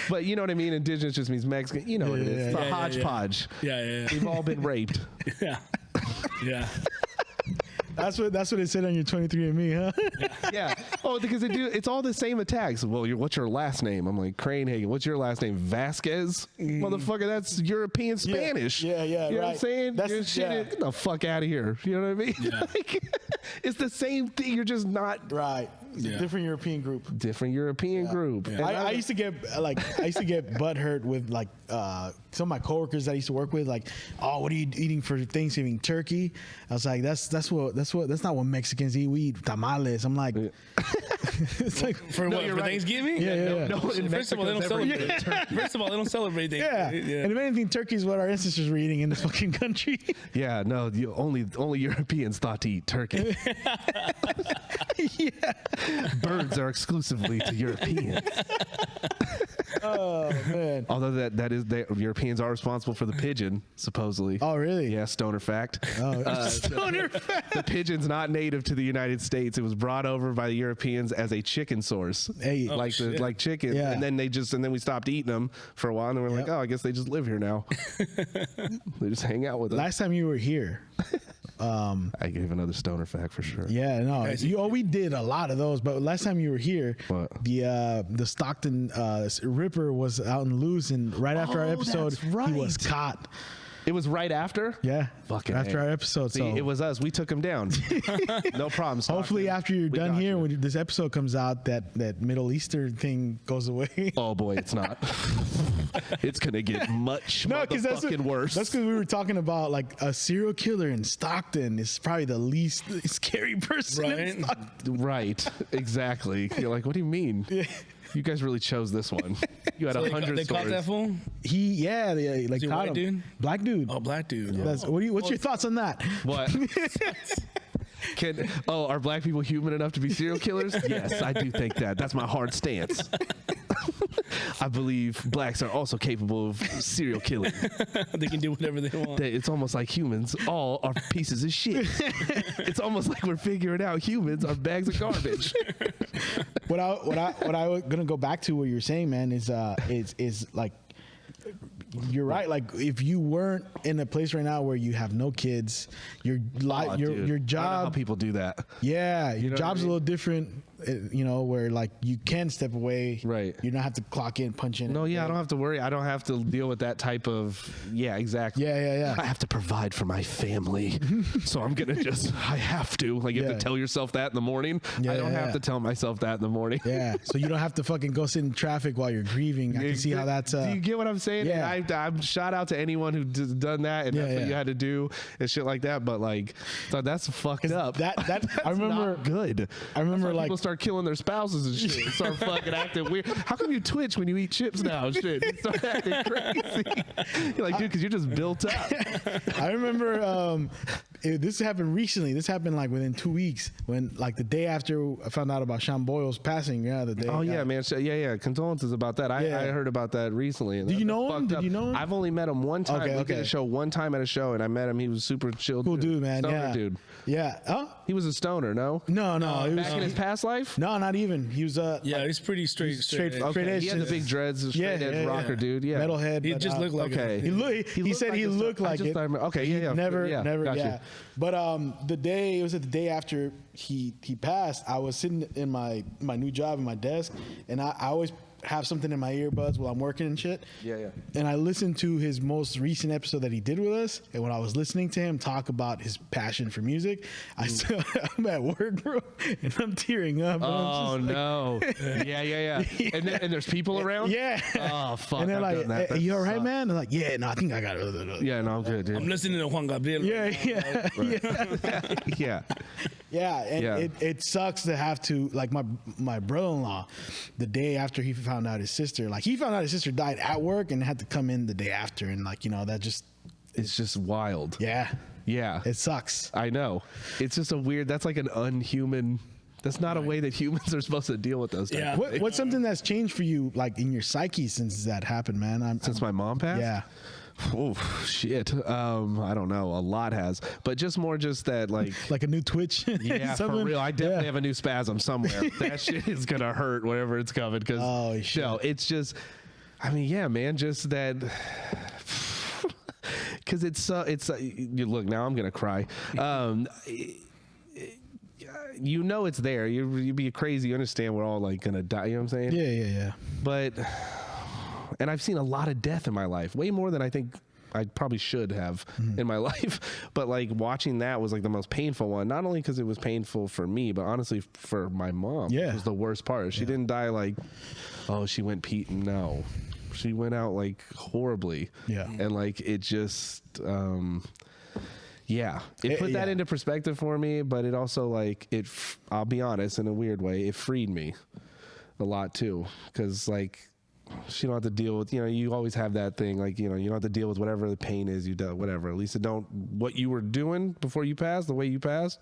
but you know what I mean? Indigenous just means Mexican. You know what it is. It's a hodgepodge. Yeah. We've all been raped. Yeah. That's what it said on your 23andMe, huh? Yeah. Oh, because they do. It's all the same attacks. Well, what's your last name? I'm like, Cranehagen. What's your last name? Vasquez? Motherfucker, that's European Spanish. Yeah. You know what I'm saying? That's your shit. Get the fuck out of here. You know what I mean? Yeah. Like, it's the same thing. You're just not right. It's a different European group. Different European group. Yeah. I used to get butt hurt with like some of my coworkers that I used to work with, like, oh, what are you eating for Thanksgiving? Turkey? I was like, that's not what Mexicans eat. We eat tamales. I'm like, it's like for Thanksgiving? Yeah. No, first of all, they don't celebrate. First of all, they don't celebrate Thanksgiving. Yeah. And if anything, turkey is what our ancestors were eating in this fucking country. Yeah, no, only Europeans thought to eat turkey. Birds are exclusively to Europeans. Oh man! Although Europeans are responsible for the pigeon, supposedly. Oh really? Yeah, stoner fact. Oh, stoner fact. The pigeon's not native to the United States. It was brought over by the Europeans as a chicken source, hey, like chicken. Yeah. And then we stopped eating them for a while, and then we're like, oh, I guess they just live here now. They just hang out with us. Last time you were here. I gave another stoner fact for sure. Yeah, no, we did a lot of those, but last time you were here, the Stockton Ripper was out and loose, and right after our episode, he was caught. It was right after? Yeah. Fucking after our episode. See, so it was us. We took him down. No problem. Hopefully after you're done here, when this episode comes out, that Middle Eastern thing goes away. Oh boy, it's not. It's going to get much fucking worse. That's because we were talking about like a serial killer in Stockton is probably the least scary person in Stockton. Right. Exactly. You're like, what do you mean? Yeah. You guys really chose this one. You had 100 stories. They caught that fool? They like caught him. Dude? Black dude. Oh, black dude. Yeah. What's your thoughts on that? What? Are black people human enough to be serial killers? Yes, I do think that. That's my hard stance. I believe blacks are also capable of serial killing. They can do whatever they want. It's almost like humans all are pieces of shit. It's almost like we're figuring out humans are bags of garbage. What I was gonna go back to what you're saying, man, is like, you're right. Like, if you weren't in a place right now where you have no kids, your job. I don't know how people do that. Yeah, your job's a little different. you know, where like you can step away. Right. You don't have to clock in, punch in. No, yeah, I don't have to worry. I don't have to deal with that type of. Yeah, exactly. Yeah. I have to provide for my family, so I'm gonna I have to. Like, you have to tell yourself that in the morning. I don't have to tell myself that in the morning. Yeah. So you don't have to fucking go sit in traffic while you're grieving. I can see how that's. Do you get what I'm saying? Yeah. And I'm shout out to anyone who's done that, and that's what you had to do and shit like that. But like, so that's fucked up. That I remember not good. I remember That's why like people start killing their spouses and shit. And start fucking acting weird. How come you twitch when you eat chips now? Shit, you start acting crazy. You're like, dude, because you're just built up. I remember this happened recently. This happened like within 2 weeks when like the day after I found out about Sean Boyle's passing. Yeah, the day. Oh yeah, man. So, yeah. Condolences about that. I heard about that recently. And Did you know him? Did you know him? I've only met him one time. Okay, We did a show one time at a show, and I met him. He was super chill. Cool dude, man. Stoner Yeah, dude. Yeah. Oh. He was a stoner, no? No. He was Back in his past life? no, not even. He was Yeah, he's pretty straight. straight Okay. edge. He had the big dreads, straight edge rocker, dude. Yeah. metalhead. He but, just looked like okay. it. He said he looked like it. Okay, yeah. Never, Got yeah. you. But it was the day after he passed. I was sitting in my new job in my desk, and I always have something in my earbuds while I'm working and shit. Yeah. And I listened to his most recent episode that he did with us. And when I was listening to him talk about his passion for music, I'm at work, bro, and I'm tearing up. Bro. Oh no! Yeah. And there's people around. Yeah. Oh fuck! And they're I've like, done that. "Hey, you all right, man?" They're like, "Yeah, no, I think I got it." Yeah, no, I'm good, dude. I'm listening to Juan Gabriel. Yeah. Yeah. Yeah, and Yeah. It sucks to have to, like, my brother-in-law, the day after he found out his sister, like, he found out his sister died at work and had to come in the day after, and, like, you know, that just, It's just wild. yeah, Yeah. it sucks. I know. It's just that's like an unhuman. That's not a way that humans are supposed to deal with those. Yeah. What's something that's changed for you, like, in your psyche since that happened, man? Since my mom passed? Yeah. Oh shit. I don't know. A lot has, but just more just that like a new twitch. yeah, for Something? real. I definitely Yeah. have a new spasm somewhere. That shit is gonna hurt whenever it's coming. Because Oh, shit. no, it's just. I mean, yeah, man. Just that. Because it's you look now. I'm gonna cry. You know it's there. You'd be crazy. You understand we're all like gonna die. You know what I'm saying? Yeah. But. And I've seen a lot of death in my life, way more than I think I probably should have in my life. But like watching that was like the most painful one, not only because it was painful for me, but honestly for my mom. Yeah. It was the worst part. She didn't die like, oh, she went Pete. No, she went out like horribly. Yeah. And like it just, yeah, it put that into perspective for me. But it also like I'll be honest, in a weird way, it freed me a lot too, because like. You don't have to deal with, you always have that thing, like, you don't have to deal with whatever the pain is you do, whatever. At least what you were doing before you passed, the way you passed,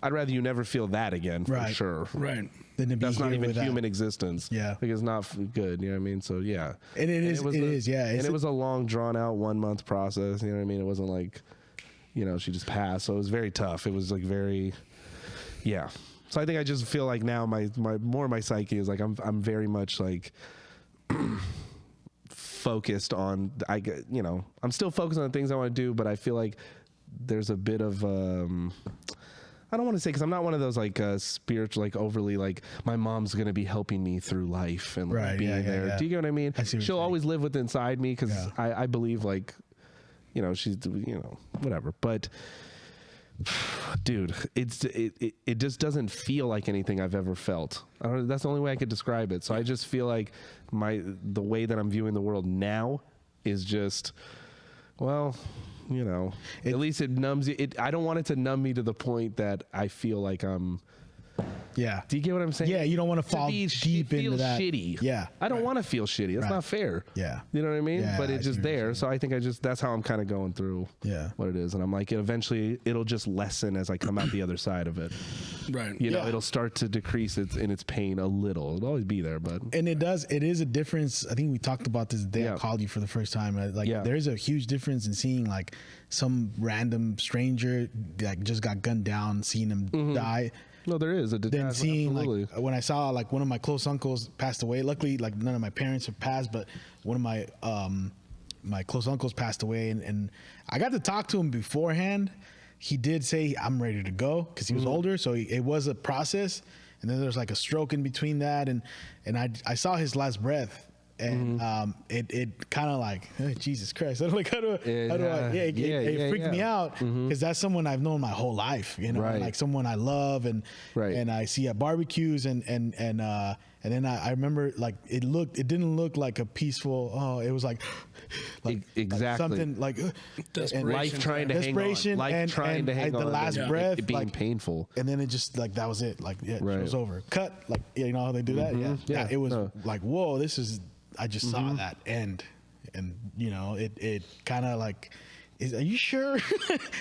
I'd rather you never feel that again, for Right. sure. Right. Then to be That's not here even with that. human existence. Yeah. Like, it's not good, you know what I mean? So, yeah. And it is, yeah. And it was a long, drawn-out 1 month process, you know what I mean? It wasn't like, she just passed. So it was very tough. It was, like, very, yeah. So I think I just feel like now my psyche is, like, I'm very much, like, focused on I'm still focused on the things I want to do, but I feel like there's a bit of I don't want to say, because I'm not one of those like spiritual, like overly like my mom's gonna be helping me through life and like, Right, being yeah, there. yeah. Do you get what I mean? I see what you're She'll saying. always live within inside me because Yeah. I believe like she's whatever, but dude, it just doesn't feel like anything I've ever felt. That's the only way I could describe it. So I just feel like the way that I'm viewing the world now is just, well, at least it numbs you. I don't want it to numb me to the point that I feel like I'm. Yeah. Do you get what I'm saying? Yeah, you don't want to fall deep into that. Shitty. Yeah. I don't want to feel shitty. That's Right. not fair. Yeah. You know what I mean? Yeah, But I it's see just what you're there. So I think that's how I'm kind of going through Yeah. what it is. And I'm like, eventually it'll just lessen as I come out the other side of it. Right. Yeah. It'll start to decrease in its pain a little. It'll always be there, but And it is a difference. I think we talked about this the day I Yeah. called you for the first time. Like, Yeah. there's a huge difference in seeing like some random stranger that just got gunned down, seeing him die. no, there is a Then detachment. seeing Absolutely. like when I saw like one of my close uncles passed away. Luckily, like none of my parents have passed, but one of my my close uncles passed away, and I got to talk to him beforehand. He did say I'm ready to go because he was older, so it was a process. and then there's like a stroke in between that, and I saw his last breath. And it kind of like, oh, Jesus Christ. I'm like, how do I? It freaked me out because that's someone I've known my whole life, you know, like someone I love and I see at barbecues and then I remember like it didn't look like a peaceful. Oh, it was like exactly something like life trying to hang on, life trying to hang on. The last breath, it being like, painful, and then it just like that was it. Like it was over. Cut. Like you know how they do that. Yeah. It was like whoa. This is. I just saw that end, and you know, it kind of like, are you sure?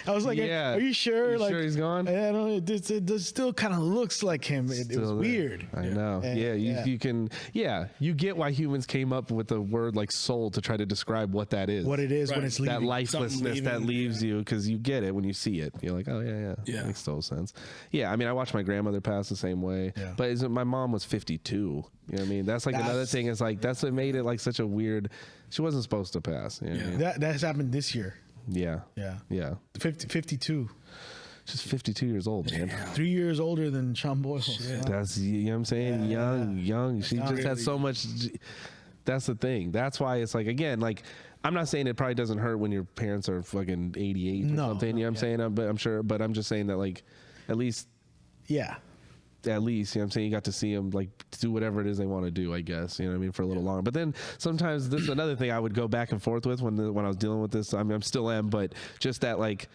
I was like, are you sure? Like, sure he's gone? I don't know. It still kind of looks like him. It was weird. I know. And, you can. Yeah, you get why humans came up with the word like soul to try to describe what that is. What it is when it's leaving. That lifelessness that leaves you because you get it when you see it. You're like, oh yeah. Makes total sense. Yeah, I mean, I watched my grandmother pass the same way, but my mom was 52. You know what I mean? That's like another thing is like that's what made it like such a weird. She wasn't supposed to pass. You know what I mean? That has happened this year. Yeah. 52. She's 52 years old, man. 3 years older than Sean Boyle. That's, you know what I'm saying? Young. She just had so much. That's the thing. That's why it's like, again, like, I'm not saying it probably doesn't hurt when your parents are fucking 88 or something. You know what I'm saying? But I'm just saying that, like, at least. Yeah. At least, you know what I'm saying, you got to see them like do whatever it is they want to do, I guess, you know what I mean, for a little longer. But then sometimes this is another thing I would go back and forth with when I was dealing with this. I mean, I'm still am, but just that like,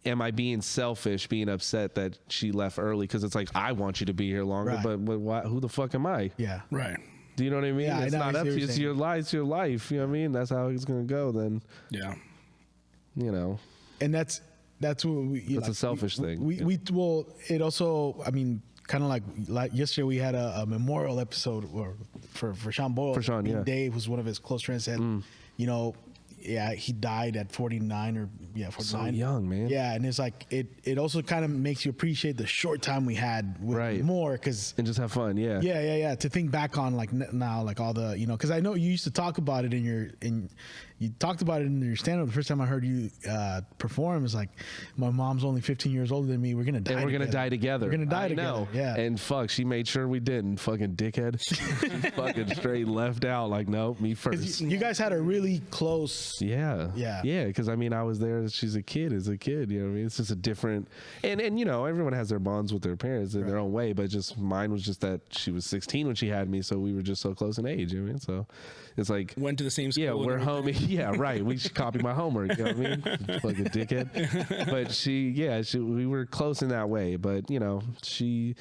am I being selfish, being upset that she left early? Because it's like, I want you to be here longer, but why, who the fuck am I? Yeah. Right. Do you know what I mean? Yeah, it's not up to you. It's your life. It's your life. You know what I mean? That's how it's going to go then. Yeah. You know. And that's what we. That's a selfish thing. Well, it also. I mean, kind of like yesterday we had a memorial episode for Sean Boyle. For Sean, yeah. Dave was one of his close friends. Said, you know, he died at 49 or 49. So young, man. Yeah, and it's like it also kind of makes you appreciate the short time we had with more because and just have fun. Yeah. To think back on like now, like all the because I know you used to talk about it you talked about it in your stand-up. The first time I heard you perform is like, my mom's only 15 years older than me. We're gonna die. And we're gonna die together. We're gonna die together. Know. Yeah. And fuck, she made sure we didn't. Fucking dickhead. Fucking straight left out. Like, no, me first. You guys had a really close. Yeah. Because I mean, I was there. She's a kid. As a kid, you know what I mean. It's just a different. And you know, everyone has their bonds with their parents in their own way. But just mine was just that she was 16 when she had me, so we were just so close in age. You know what I mean. So it's like went to the same school. Yeah, we're homies. Yeah, right. We should copy my homework. You know what I mean? Fucking dickhead. But we were close in that way. But you know, she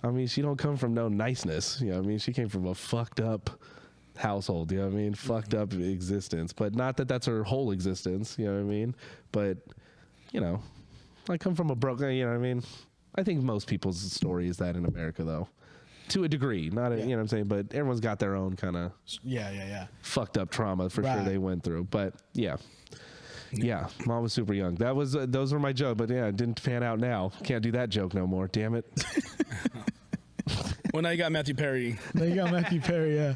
don't come from no niceness. You know what I mean? She came from a fucked up household. You know what I mean? Fucked up existence. But not that that's her whole existence. You know what I mean? But you know, I come from a broken. You know what I mean? I think most people's story is that in America, though. To a degree, you know what I'm saying, but everyone's got their own kind of fucked up trauma for sure they went through. But yeah, mom was super young. That was those were my joke, but yeah, it didn't pan out. Now can't do that joke no more. Damn it. Well, now you got Matthew Perry. Yeah.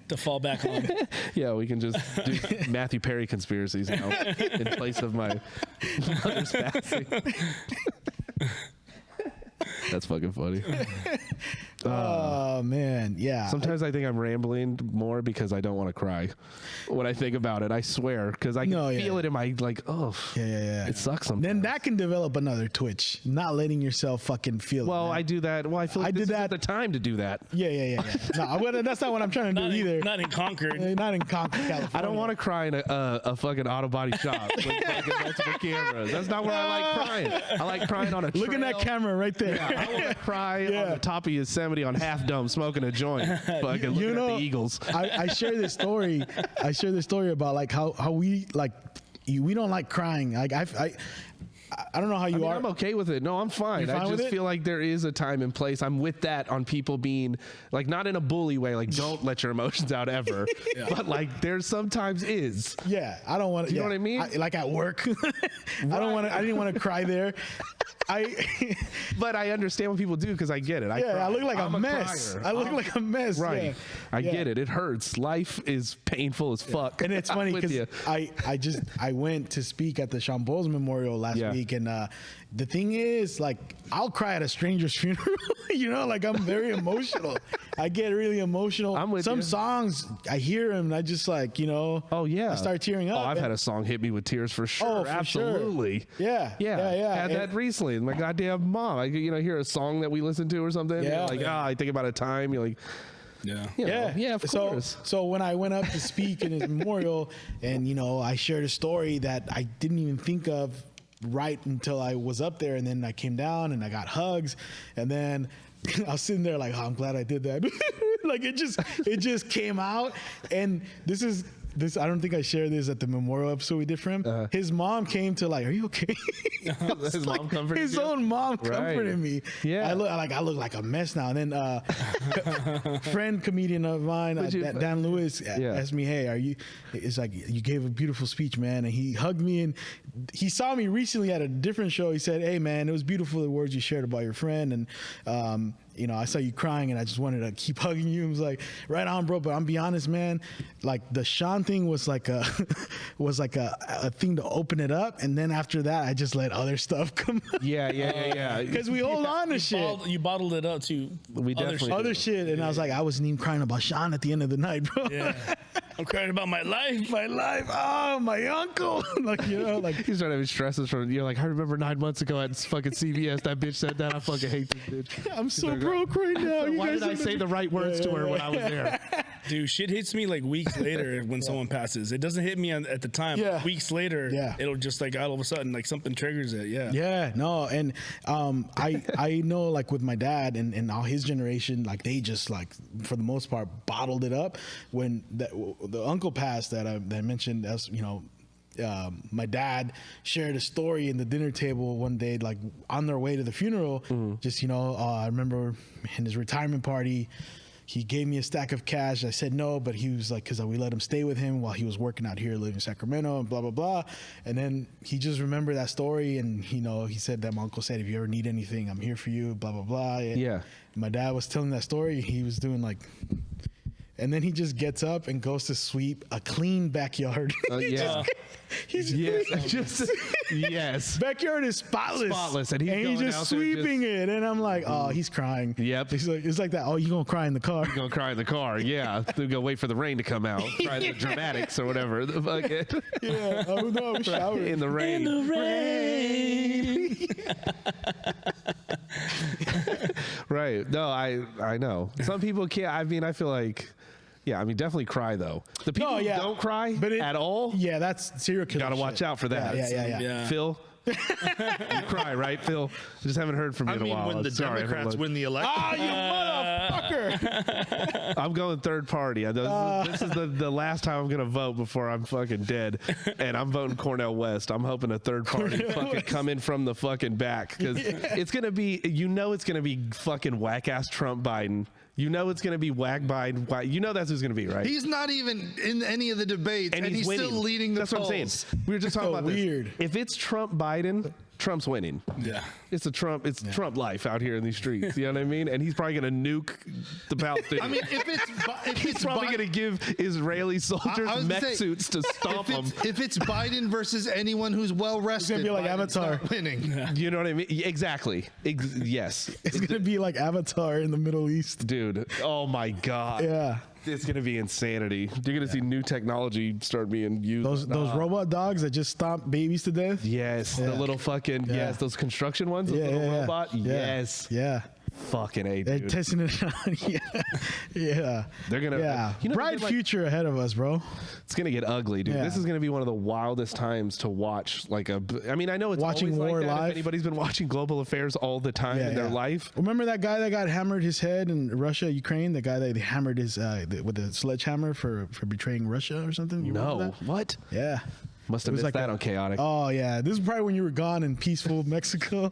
To fall back on. Yeah, we can just do Matthew Perry conspiracies now in place of my mother's passing. That's fucking funny. Oh man, yeah. Sometimes I think I'm rambling more because I don't want to cry when I think about it. I swear, because I can feel it in my like, it sucks sometimes. Then that can develop another twitch, not letting yourself fucking feel it. Well, I do that. Well, I feel like I did that at the time to do that. Yeah. No, that's not what I'm trying to do either. Not in Concord. Not in Concord, California. I don't want to cry in a fucking auto body shop with fucking multiple cameras. That's not where I like crying. I like crying on a trail. Look at that camera right there. Yeah, I want to cry on the top of Yosemite on Half Dome smoking a joint. Fucking looking at the Eagles. I share this story. About like how we like we don't like crying. Like I don't know how you are. I'm okay with it. No, I'm fine. I just feel like there is a time and place. I'm with that on people being like, not in a bully way, like don't let your emotions out ever. But like there sometimes is. Yeah, I don't want to. You know what I mean? Like at work. I didn't want to cry there. But I understand what people do because I get it. I look like a mess. I look like a mess. Right. Yeah. I get it. It hurts. Life is painful as fuck. And it's funny because I went to speak at the Sean Boyle's memorial last week. speak. And the thing is, like, I'll cry at a stranger's funeral. You know, like, I'm very emotional. I get really emotional. I'm with Some you. songs, I hear them and I just, like, you know. Oh yeah, I start tearing up. Oh, I've had a song hit me with tears for sure. Oh, for absolutely. Sure. Yeah. Had that recently. My goddamn mom. I hear a song that we listen to or something. Yeah. You're like, I think about a time. You're like, Yeah. of course. So when I went up to speak in his memorial, and you know, I shared a story that I didn't even think of right until I was up there, and then I came down and I got hugs, and then I was sitting there like, oh, I'm glad I did that. Like it just came out, and this. I don't think I shared this at the memorial episode we did for him. His mom came to like, are you okay? His mom comforted His you? own mom comforted Right. me. Yeah. I look like a mess now. And then friend comedian of mine, Dan Lewis, asked me, hey, it's like, you gave a beautiful speech, man. And he hugged me, and he saw me recently at a different show. He said, hey man, it was beautiful, the words you shared about your friend. And, you know, I saw you crying and I just wanted to keep hugging you. I was like, right on, bro. But I'm be honest, man, like the Sean thing was like a thing to open it up. And then after that, I just let other stuff come out. Yeah. Because we hold on to shit. You bottled it up to We definitely Other shit. And I was like, I wasn't even crying about Sean at the end of the night, bro. Yeah. I'm crying about my life. My life. Oh, my uncle. Like, you know, like. He's trying to have stresses from, you're like, I remember 9 months ago at fucking CVS, that bitch said that. I fucking hate this bitch. I'm so broke right now. You Why guys did I don't say the right words to her when I was there? Dude, shit hits me like weeks later when someone passes. It doesn't hit me at the time. Yeah. Weeks later, Yeah. it'll just like all of a sudden, like something triggers it. Yeah. Yeah, no, and I know, like with my dad and all his generation, like they just like for the most part bottled it up. When the uncle passed that I mentioned, as you know, my dad shared a story in the dinner table one day, like on their way to the funeral. Just, you know, I remember in his retirement party, he gave me a stack of cash. I said no, but he was like, because we let him stay with him while he was working out here, living in Sacramento, and blah blah blah. And then he just remembered that story, and you know, he said that my uncle said, if you ever need anything, I'm here for you, blah blah blah. And Yeah. my dad was telling that story. He was doing like. And then he just gets up and goes to sweep a clean backyard. Yeah. He's Yes. backyard is spotless. Spotless, and he's he's going just out there sweeping it. And I'm like, oh, he's crying. Yep. He's like, it's like that. Oh, you gonna cry in the car? Gonna cry in the car. Yeah. They're gonna wait for the rain to come out. Try the dramatics or whatever. The fucking Yeah. Oh no, I'm showering. in the rain. Right. No, I know. Some people can't. I mean, I feel like, yeah, I mean, definitely cry though. The people who don't cry at all, Yeah, that's serial killer. gotta watch out for that. Yeah. Yeah. Phil, you cry, right, Phil? I just haven't heard from you I in a mean, while. when the Sorry, Democrats everyone. win the election, Ah, you motherfucker! I'm going third party. This is the last time I'm gonna vote before I'm fucking dead, and I'm voting Cornel West. I'm hoping a third party fucking come in from the fucking back, because it's gonna be, it's gonna be fucking whack ass Trump Biden. You know it's gonna be whack Biden. You know that's who's gonna be, right? he's not even in any of the debates, and he's winning. still leading the That's polls. what I'm saying. We were just talking so about weird. this. If it's Trump Biden, Trump's winning. Yeah. It's Trump life out here in these streets. You know what I mean? And he's probably gonna nuke the Palestinians. I mean, if he's it's probably Bi- gonna give Israeli soldiers I was gonna mech say, suits to stomp them. if it's Biden versus anyone who's well rested, be like Biden's Avatar. not winning. You know what I mean? Exactly. Yes, It's gonna be like Avatar in the Middle East. dude. Oh my god. Yeah. It's gonna be insanity. You're gonna see new technology start being used. Those robot dogs that just stomp babies to death. Yes, the little fucking yes, those construction ones, the little robot. Yes, Yeah. fucking A, They're dude. testing it out. Yeah. They're gonna. Yeah. You know, Bright future ahead of us, bro. It's gonna get ugly, dude. Yeah. This is gonna be one of the wildest times to watch. I mean, I know it's Watching always war like that. live. If anybody's been watching global affairs all the time in their life. Remember that guy that got hammered his head in Russia, Ukraine? The guy that they hammered his with a sledgehammer for betraying Russia or something? You remember No, that? what? Yeah. Must have It was missed like that on Chaotic. Oh yeah, this is probably when you were gone in peaceful Mexico.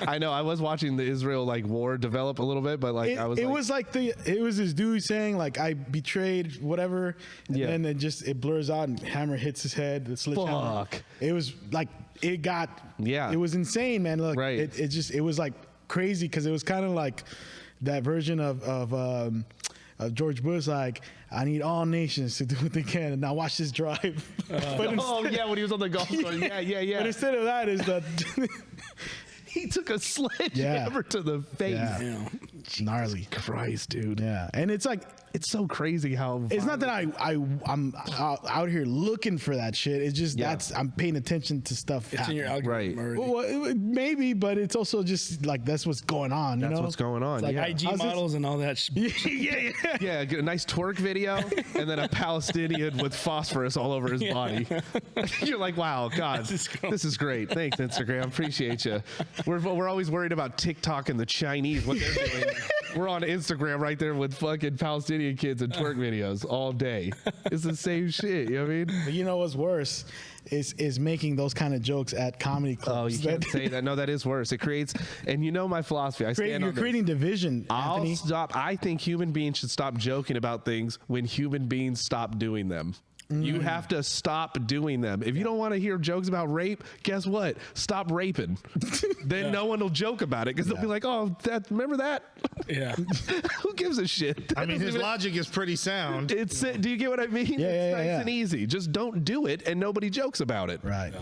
I know. I was watching the Israel war develop a little bit, but It was this dude saying like I betrayed whatever, and Yeah. then it blurs out and hammer hits his head. The sledgehammer. Fuck. It was like it got. Yeah. It was insane, man. Look, Right. it was like crazy because it was kind of like that version of George Bush, like I need all nations to do what they can, and now watch this drive. Oh yeah, when he was on the golf course. Yeah. But instead of that, is that He took a sledgehammer to the face. Yeah. Gnarly. Christ, dude. Yeah, and it's like It's so crazy how it's not that I'm out here looking for that shit. It's just I'm paying attention to stuff. It's in your algorithm already. Well, maybe, but it's also just like that's what's going on. That's you know? what's going on. It's like, IG how's this- models and all that. Yeah, get a nice twerk video and then a Palestinian with phosphorus all over his body. You're like, wow, God, this is great. Thanks, Instagram. Appreciate you. We're always worried about TikTok and the Chinese, what they're doing. We're on Instagram right there with fucking Palestinian kids and twerk videos all day. It's the same shit, you know what I mean? But you know what's worse is making those kind of jokes at comedy Oh, clubs. you can't say that. No, that is worse. It creates, and you know my philosophy. I stand You're on this. creating division, Anthony. I'll stop. I think human beings should stop joking about things when human beings stop doing them. You have to stop doing them. If you don't want to hear jokes about rape, guess what? Stop raping. Then no one will joke about it because they'll be like, "Oh, remember that?" Yeah. Who gives a shit? I mean, his logic is pretty sound. It's. Do you get what I mean? It's nice and easy. Just don't do it, and nobody jokes about it. Right.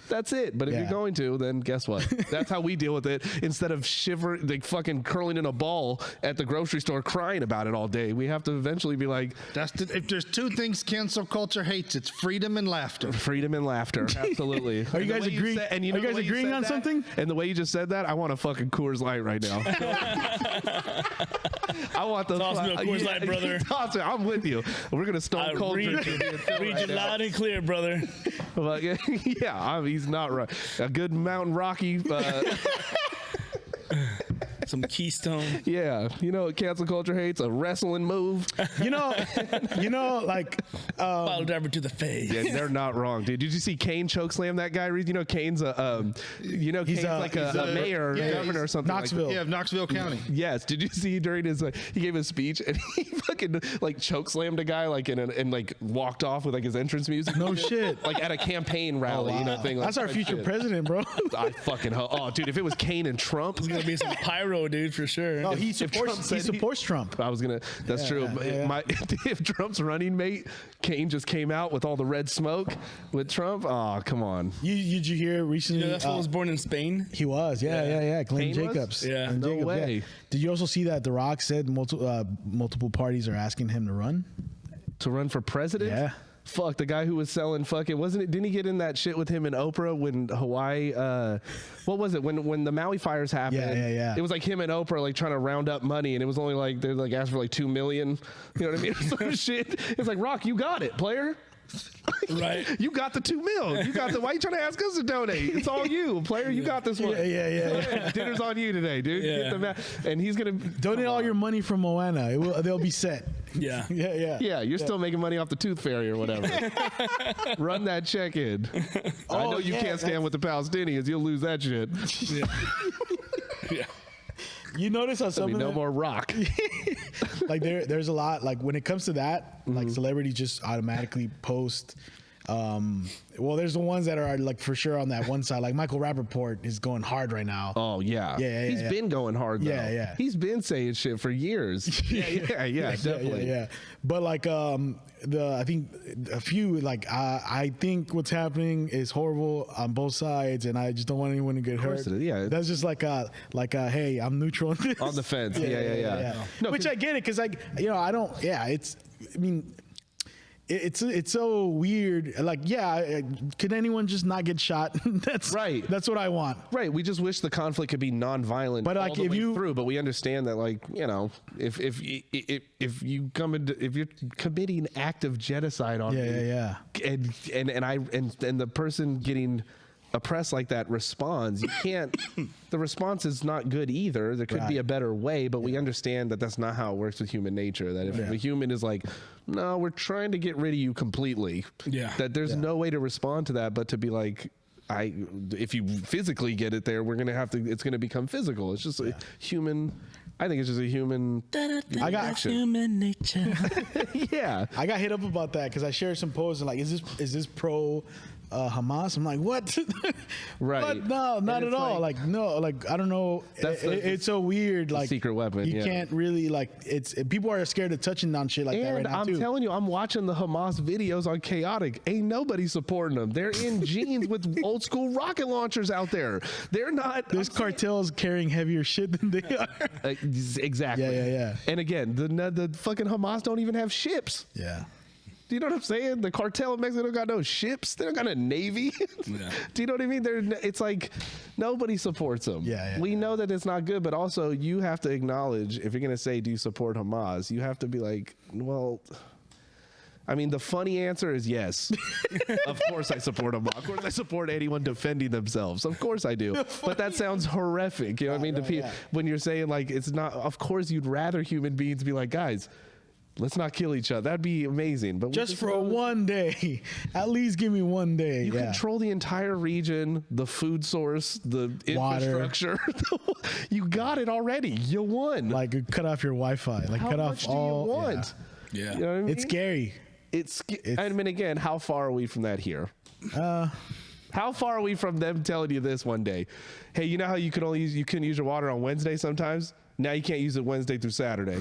That's it. But if you're going to, then guess what? That's how we deal with it. Instead of shivering, like fucking curling in a ball at the grocery store crying about it all day, we have to eventually be like, If there's two things cancel culture hates, it's freedom and laughter. freedom and laughter. Absolutely. Are you guys agreeing? And you know Are you guys the way agreeing said on that? something? And the way you just said that, I want a fucking Coors Light right now. I want the Toss me a Coors Light, brother. Toss it. I'm with you. We're gonna stone cold read drink it. you loud and clear, brother. But, yeah, he's not right. A good Mountain Rocky. Some Keystone. Yeah, you know what cancel culture hates? A wrestling move. You know, like Bottle driver to the face. Yeah, they're not wrong, dude. Did you see Kane chokeslam that guy? You know, Kane's Kane's like a mayor or governor or something. Knoxville. Yeah, of Knoxville County. Yes. Did you see during his he gave a speech and he fucking like chokeslammed a guy like and like walked off with like his entrance music? No shit. Like at a campaign rally, you know, thing. Like, That's our future president, bro. I fucking hope. Oh, dude, if it was Kane and Trump, There's gonna be some pyro, dude, for sure. No, he Trump supports Trump. I was gonna. That's true. Yeah. If Trump's running mate, Kane just came out with all the red smoke with Trump. Oh, come on. Did you hear recently? You know, that's one was born in Spain. He was, yeah. Glenn Kane was? Jacobs. Yeah. Glenn No Jacobs, way. Yeah. Did you also see that The Rock said multiple parties are asking him to run? To run for president? Yeah. Fuck, the guy who was selling fucking, didn't he get in that shit with him and Oprah when Hawaii, what was it? When the Maui fires happened. Yeah. It was like him and Oprah like trying to round up money and it was only like, they like asked for like $2 million. You know what I mean? Some shit. It's like, Rock, you got it, player. Right. You got the $2 million. You got why you trying to ask us to donate? It's all you, player. You got this one. Yeah. Dinner's on you today, dude. Yeah. Get and he's going to Donate all your money from Moana. They'll be set. Yeah. Yeah. Yeah, you're still making money off the tooth fairy or whatever. Run that check in. I know you can't stand with the Palestinians. You'll lose that shit. Yeah. You notice how some of No them, more rock. like there's a lot like when it comes to that, like celebrities just automatically post. Well, there's the ones that are like for sure on that one side. Like Michael Rappaport is going hard right now. Oh yeah. He's He's been going hard though. Yeah. He's been saying shit for years. Yeah, definitely. Yeah. But like I think a few like I think what's happening is horrible on both sides, and I just don't want anyone to get hurt. it is, yeah. That's just like hey, I'm neutral on this. On the fence. Yeah. No, Which I get it because like I don't. Yeah, it's so weird. Like, could anyone just not get shot? That's right. That's what I want. Right. We just wish the conflict could be non-violent. But, all like, the if way you- through, but we understand that, like, if you come into, if you're committing act of genocide on me, and the person getting oppressed like that responds, you can't. The response is not good either. There could be a better way, but we understand that that's not how it works with human nature. That if a human is like, no, we're trying to get rid of you completely. Yeah. That there's no way to respond to that but to be like, if you physically get it there, we're gonna have to. It's gonna become physical. It's just a human. I think it's just a human. I got human nature. Yeah. I got hit up about that because I shared some posts and like, is this pro Hamas. I'm like, what? Right. But no, not And at it's all. like- Like, no, like I don't know. It's so weird. Like secret weapon, You yeah. can't really like. People are scared of touching on shit like that right And now I'm too. telling you, I'm watching the Hamas videos on Chaotic. Ain't nobody supporting them. They're in jeans with old school rocket launchers out there. They're not. This cartel's carrying heavier shit than they are. Exactly. Yeah. And again, the fucking Hamas don't even have ships. Yeah. Do you know what I'm saying? The cartel in Mexico don't got no ships. They don't got a navy. Yeah. Do you know what I mean? It's like nobody supports them. Yeah, we know that it's not good, but also you have to acknowledge, if you're going to say, do you support Hamas? You have to be like, well, I mean, the funny answer is yes. Of course I support Hamas. Of course I support anyone defending themselves. Of course I do. But that sounds horrific. You know what I mean? To people, when you're saying like, it's not, of course you'd rather human beings be like, guys, let's not kill each other. That'd be amazing. But Just for one day. At least give me one day. you control the entire region, the food source, the Water. infrastructure. You got it already. You won. Like cut off your Wi-Fi. Like how cut much off all. do you want? Yeah. You know what I mean? It's scary. I mean, again, how far are we from that here? How far are we from them telling you this one day? Hey, you know how you couldn't use your water on Wednesday sometimes? Now you can't use it Wednesday through Saturday.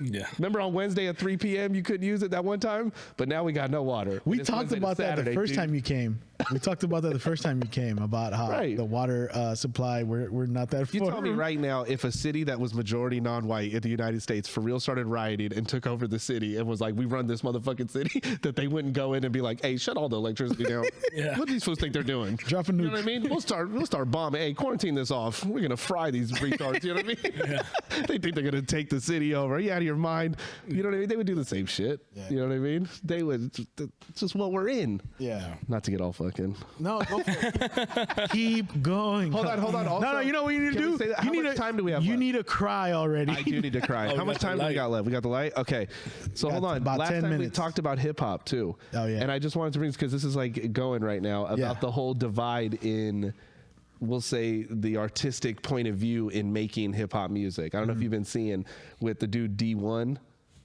Yeah. Remember on Wednesday at 3 p.m. you couldn't use it that one time, but now we got no water. We And it's talked Wednesday to about that the Saturday, first dude. time you came. We talked about that the first time you came about how Right. the water supply we're not that You far. tell me right now, if a city that was majority non-white in the United States for real started rioting and took over the city and was like, we run this motherfucking city, that they wouldn't go in and be like, hey, shut all the electricity down. Yeah. What do these fools think they're doing? Drop a You know nuke. what I mean? We'll start bombing. Hey, quarantine this off. We're gonna fry these retards. You know what I mean? They think they're gonna take the city over. Are you out of your mind? You know what I mean? They would do the same shit. You know what I mean? They would. It's just what we're in. Yeah. Not to get all fucking. No, go for it. Keep going. Hold on. No, Also, you know what you need to can we do? say that? You How need much time do we have You left? need to cry already. I do need to cry. Oh, How we much got the time do we light. got left? We got the light? Okay. So Got hold on. about Last 10 time we minutes. talked about hip hop too. Oh, yeah. And I just wanted to bring this because this is like going right now about Yeah. the whole divide in, we'll say, the artistic point of view in making hip hop music. I don't know if Mm-hmm. you've been seeing with the dude D1.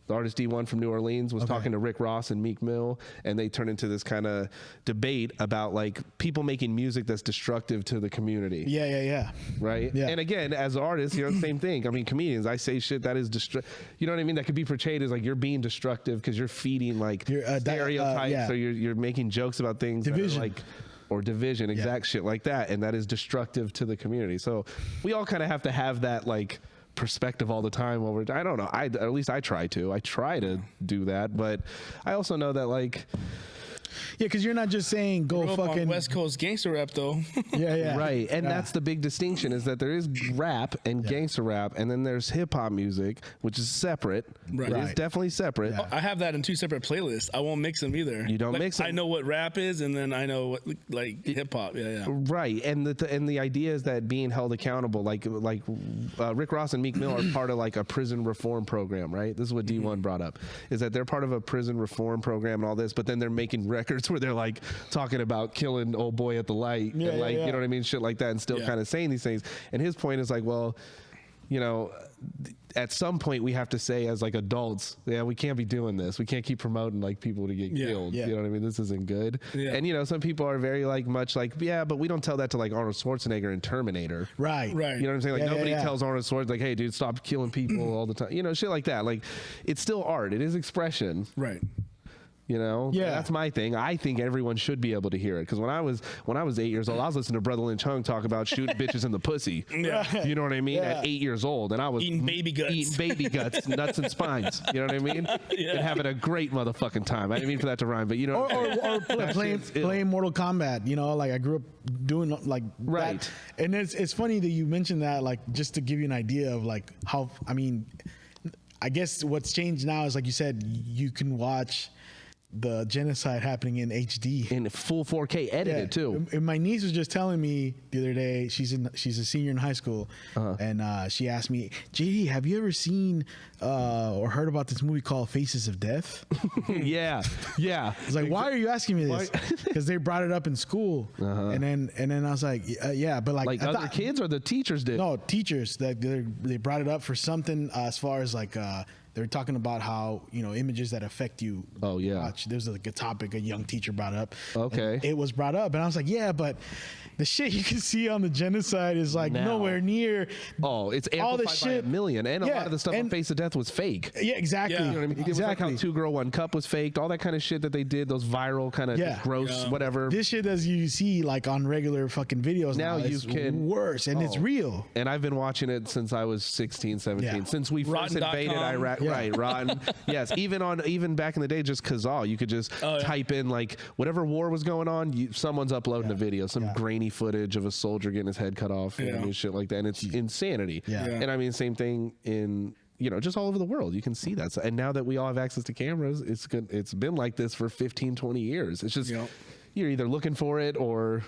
The artist D1 from New Orleans was talking to Rick Ross and Meek Mill, and they turned into this kind of debate about like people making music that's destructive to the community. Yeah. Right. Yeah. And again, as artists, you know, same thing. I mean, comedians, I say shit that is you know what I mean? That could be portrayed as like you're being destructive because you're feeding like You're, stereotypes yeah. or you're making jokes about things that are, Division. like, or division, exact shit like that, and that is destructive to the community. So we all kind of have to have that like perspective all the time over. I don't know. At least I try to do that, but I also know that like. Yeah, because you're not just saying go Grew up on fucking West Coast gangster rap though. Yeah. Right, and Yeah. that's the big distinction is that there is rap and gangster rap, and then there's hip hop music, which is separate. Right. It is Right. definitely separate. Yeah. I have that in two separate playlists. I won't mix them either. You don't Like, mix 'em. I know what rap is, and then I know what like hip hop. Yeah. Right, and the idea is that being held accountable, like Rick Ross and Meek Mill are part of like a prison reform program, right? This is what D1 brought up, is that they're part of a prison reform program and all this, but then they're making records where they're like talking about killing old boy at the light, Yeah, and like yeah. you know what I mean, shit like that, and still Yeah. kind of saying these things. And his point is like, well, you know, at some point we have to say as like adults, yeah, we can't be doing this. We can't keep promoting like people to get Yeah. killed. Yeah. You know what I mean? This isn't good. Yeah. And you know, some people are very like much like, yeah, but we don't tell that to like Arnold Schwarzenegger in Terminator. Right. Right. You know what I'm saying? Like Yeah, nobody yeah. tells Arnold Schwarzenegger like, hey, dude, stop killing people all the time. You know, shit like that. Like, it's still art. It is expression. Right. You know, Yeah. that's my thing. I think everyone should be able to hear it because when I was 8 years old, I was listening to Brother Lynch Hung talk about shooting bitches in the pussy. Yeah. You know what I mean? Yeah. At 8 years old, and I was Eating baby guts. eating baby guts, nuts and spines. You know what I mean? And having a great motherfucking time. I didn't mean for that to rhyme, but you know, Or playing shit's ill. playing Mortal Kombat. You know, like I grew up doing like Right. that. And it's funny that you mentioned that, like just to give you an idea of like how I guess what's changed now is like you said, you can watch the genocide happening in HD. in full 4K edited too. And my niece was just telling me the other day, she's a senior in high school, and she asked me, JD, have you ever seen or heard about this movie called Faces of Death? Yeah. It's like, why are you asking me this? Because they brought it up in school, and then I was like, yeah, but Like I other thought- kids or the teachers did? No, teachers that they brought it up for something as far as like they were talking about how, images that affect you. Oh, yeah. Watch. There's like a topic a young teacher brought up. Okay. And it was brought up, and I was like, yeah, but the shit you can see on the genocide is like Now. nowhere near. Oh, it's all the amplified by shit. a million, and a Yeah, lot of the stuff on and- Face of Death was fake. Yeah, exactly. Yeah. You know what I mean? It was like Exactly. how 2 Girl 1 Cup was faked, all that kind of shit that they did, those viral kind of Yeah. gross whatever. This shit that you see like on regular fucking videos Now is you can- worse, and it's Oh. real. And I've been watching it since I was 16, 17. Yeah. Since we first Rotten.com. invaded Iraq. Yeah. Right, Rotten. Yes, even back in the day, just Kazaa, you could just yeah. type in like whatever war was going on, someone's uploading a video, some grainy footage of a soldier getting his head cut off, and shit like that. And it's insanity. Yeah. Yeah. And I mean, same thing in just all over the world. You can see that. And now that we all have access to cameras, it's good. It's been like this for 15, 20 years. It's just you're either looking for it or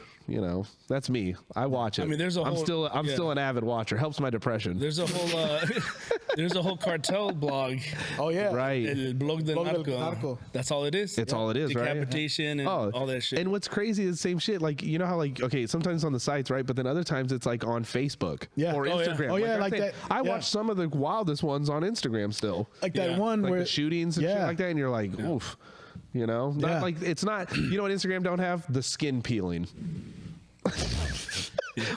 that's me. I watch it. I mean, there's a I'm whole- still an avid watcher. Helps my depression. There's a whole cartel blog. Oh yeah, Right. El blog del Blog del narco. narco. That's all it is. It's all it is, right? Decapitation and all that shit. And what's crazy is the same shit. Like, you know how, like, okay, sometimes on the sites, right? But then other times it's like on Facebook Yeah. or Oh, yeah. Instagram. Oh, yeah, I'm like saying, that. I Yeah. watch some of the wildest ones on Instagram still. like that Yeah. one Like where the shootings and shit Yeah. like that. And you're like, oof. Not Yeah. like, it's not, you know what Instagram don't have? The skin peeling.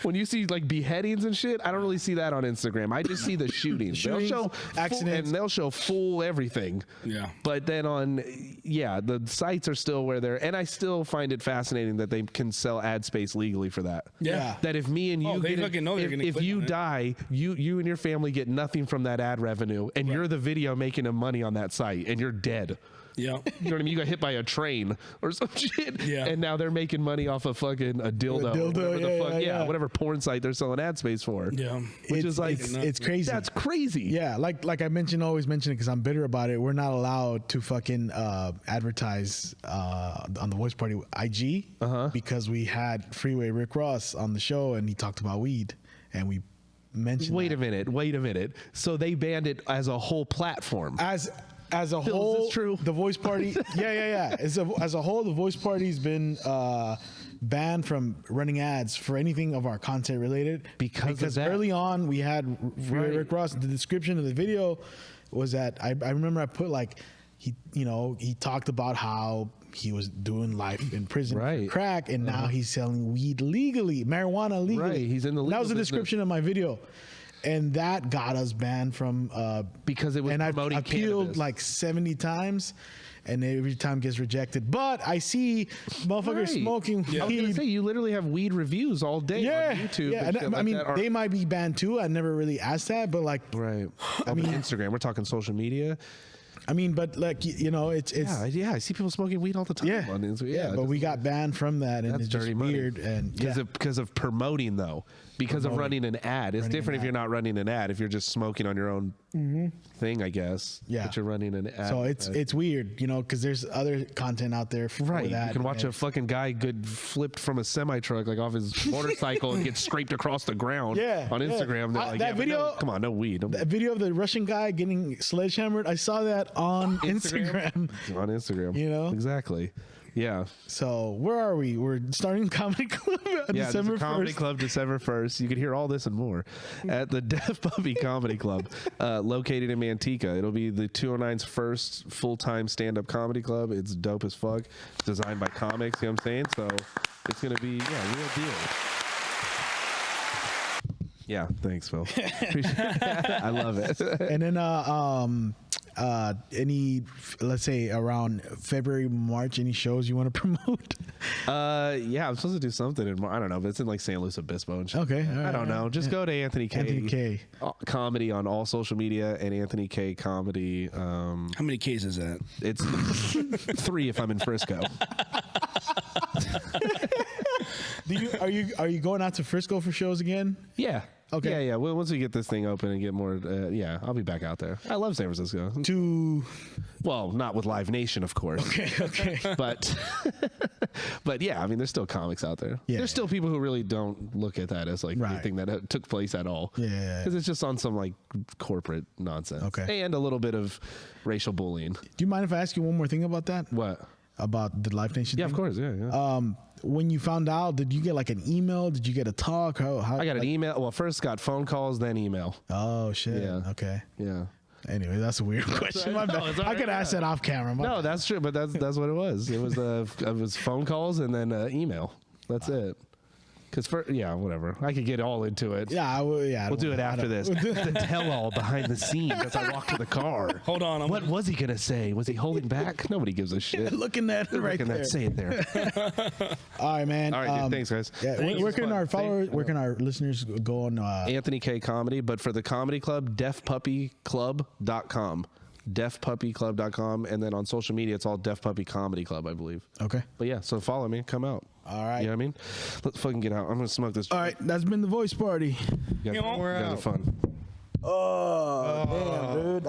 When you see like beheadings and shit, I don't really see that on Instagram. I just see the shootings. Shootings, they'll show accidents. and they'll show full everything. Yeah. But then the sites are still where they're, and I still find it fascinating that they can sell ad space legally for that. Yeah. That if me and you, they get fucking know they're gonna if click you on it. die, you and your family get nothing from that ad revenue, and you're the video making them money on that site, and you're dead. Yeah. You know what I mean? You got hit by a train or some shit, Yeah. and now they're making money off of fucking a dildo, dildo, whatever the yeah, fuck, yeah, yeah. whatever porn site they're selling ad space for. Yeah. Which is like it's crazy. That's crazy. Yeah, like I always mention it because I'm bitter about it. We're not allowed to fucking advertise on the Voice Party IG because we had Freeway Rick Ross on the show and he talked about weed and we mentioned. Wait a minute. So they banned it as a whole platform. As a is whole, this true? the Voice Party, yeah. As a whole, the Voice Party's been banned from running ads for anything of our content related Because of that. early on we had Right. Rick Ross. The description of the video was that I remember I put like he talked about how he was doing life in prison Right. for crack, and now he's selling weed legally, marijuana legally. Right, he's in the That legal was the business. description of my video. And that got us banned from Because it was and I've promoting appealed cannabis. like 70 times, and every time gets rejected. But I see motherfuckers Right. smoking I was gonna weed. say you literally have weed reviews all day Yeah, on YouTube. yeah. and And shit like I mean, that, or- they might be banned too. I never really asked that, but like, right. I mean, Instagram. We're talking social media. but like it's Yeah, I see people smoking weed all the time. yeah, on Instagram. yeah. But we got banned from that, and That's it's just dirty money. weird. And because of promoting though, because of running an ad. It's different if you're not running an ad. If you're just smoking on your own thing, I guess. Yeah. But you're running an ad. So it's weird, because there's other content out there for right. that. You can watch and a fucking guy get flipped from a semi truck like off his motorcycle and get scraped across the ground. Yeah, On yeah. Instagram. They're like, That yeah, but video- no, come on, no weed. that video of the Russian guy getting sledgehammered. I saw that on Instagram. On Instagram. Exactly. Yeah. So where are we? We're starting comedy club on Yeah, December there's a comedy 1st. club December 1st. You can hear all this and more at the Deaf Puppy Comedy Club, located in Manteca. It'll be the 209's first full-time stand-up comedy club. It's dope as fuck. It's designed by comics, you know what I'm saying? So it's going to be, real deal. Yeah, thanks, Phil. Appreciate that. I love it. And then any, let's say around February, March, any shows you want to promote? Yeah, I'm supposed to do something in I don't know, but it's in like San Luis Obispo and shit. Okay, all I right, don't know. all right. Just go to Anthony K. Anthony K. Comedy on all social media and Anthony K Comedy. How many K's is that? It's 3 if I'm in Frisco. Are you going out to Frisco for shows again? Yeah. Okay. Yeah. Well, once we get this thing open and get more, I'll be back out there. I love San Francisco. Well, Not with Live Nation, of course. okay. But, but yeah, I mean, there's still comics out there. Yeah. There's still people who really don't look at that as like Right. anything that took place at all. Yeah. Because it's just on some like corporate nonsense. Okay. And a little bit of racial bullying. Do you mind if I ask you one more thing about that? What? About the Live Nation? Yeah, thing? of course. Yeah. When you found out, did you get like an email? Did you get a talk? How I got an email. Well, first got phone calls, then email. Oh shit. Yeah. Okay. Yeah. Anyway, that's a weird question. My bad. it's all I could right, ask that off camera. My No, bad. that's true, but that's what it was. It was phone calls and then email. That's it. Because whatever. I could get all into it. Yeah, We'll do it after this. We'll do- The tell-all behind the scenes as I walk to the car. Hold on. What was he gonna say? Was he holding back? Nobody gives a shit. Looking at it right Looking there. at say it there. All right, man. All right, dude, thanks, guys. Yeah, where can our followers, where can our listeners go on? Anthony K Comedy, but for the comedy club, deafpuppyclub.com. deafpuppyclub.com, and then on social media it's all Deaf Puppy Comedy Club, I believe. Okay. But yeah, so follow me, come out. All right. You know what I mean? Let's fucking get out. I'm gonna smoke this. All right, that's been the voice party. You guys, We're you guys out. are fun. Oh, damn, dude.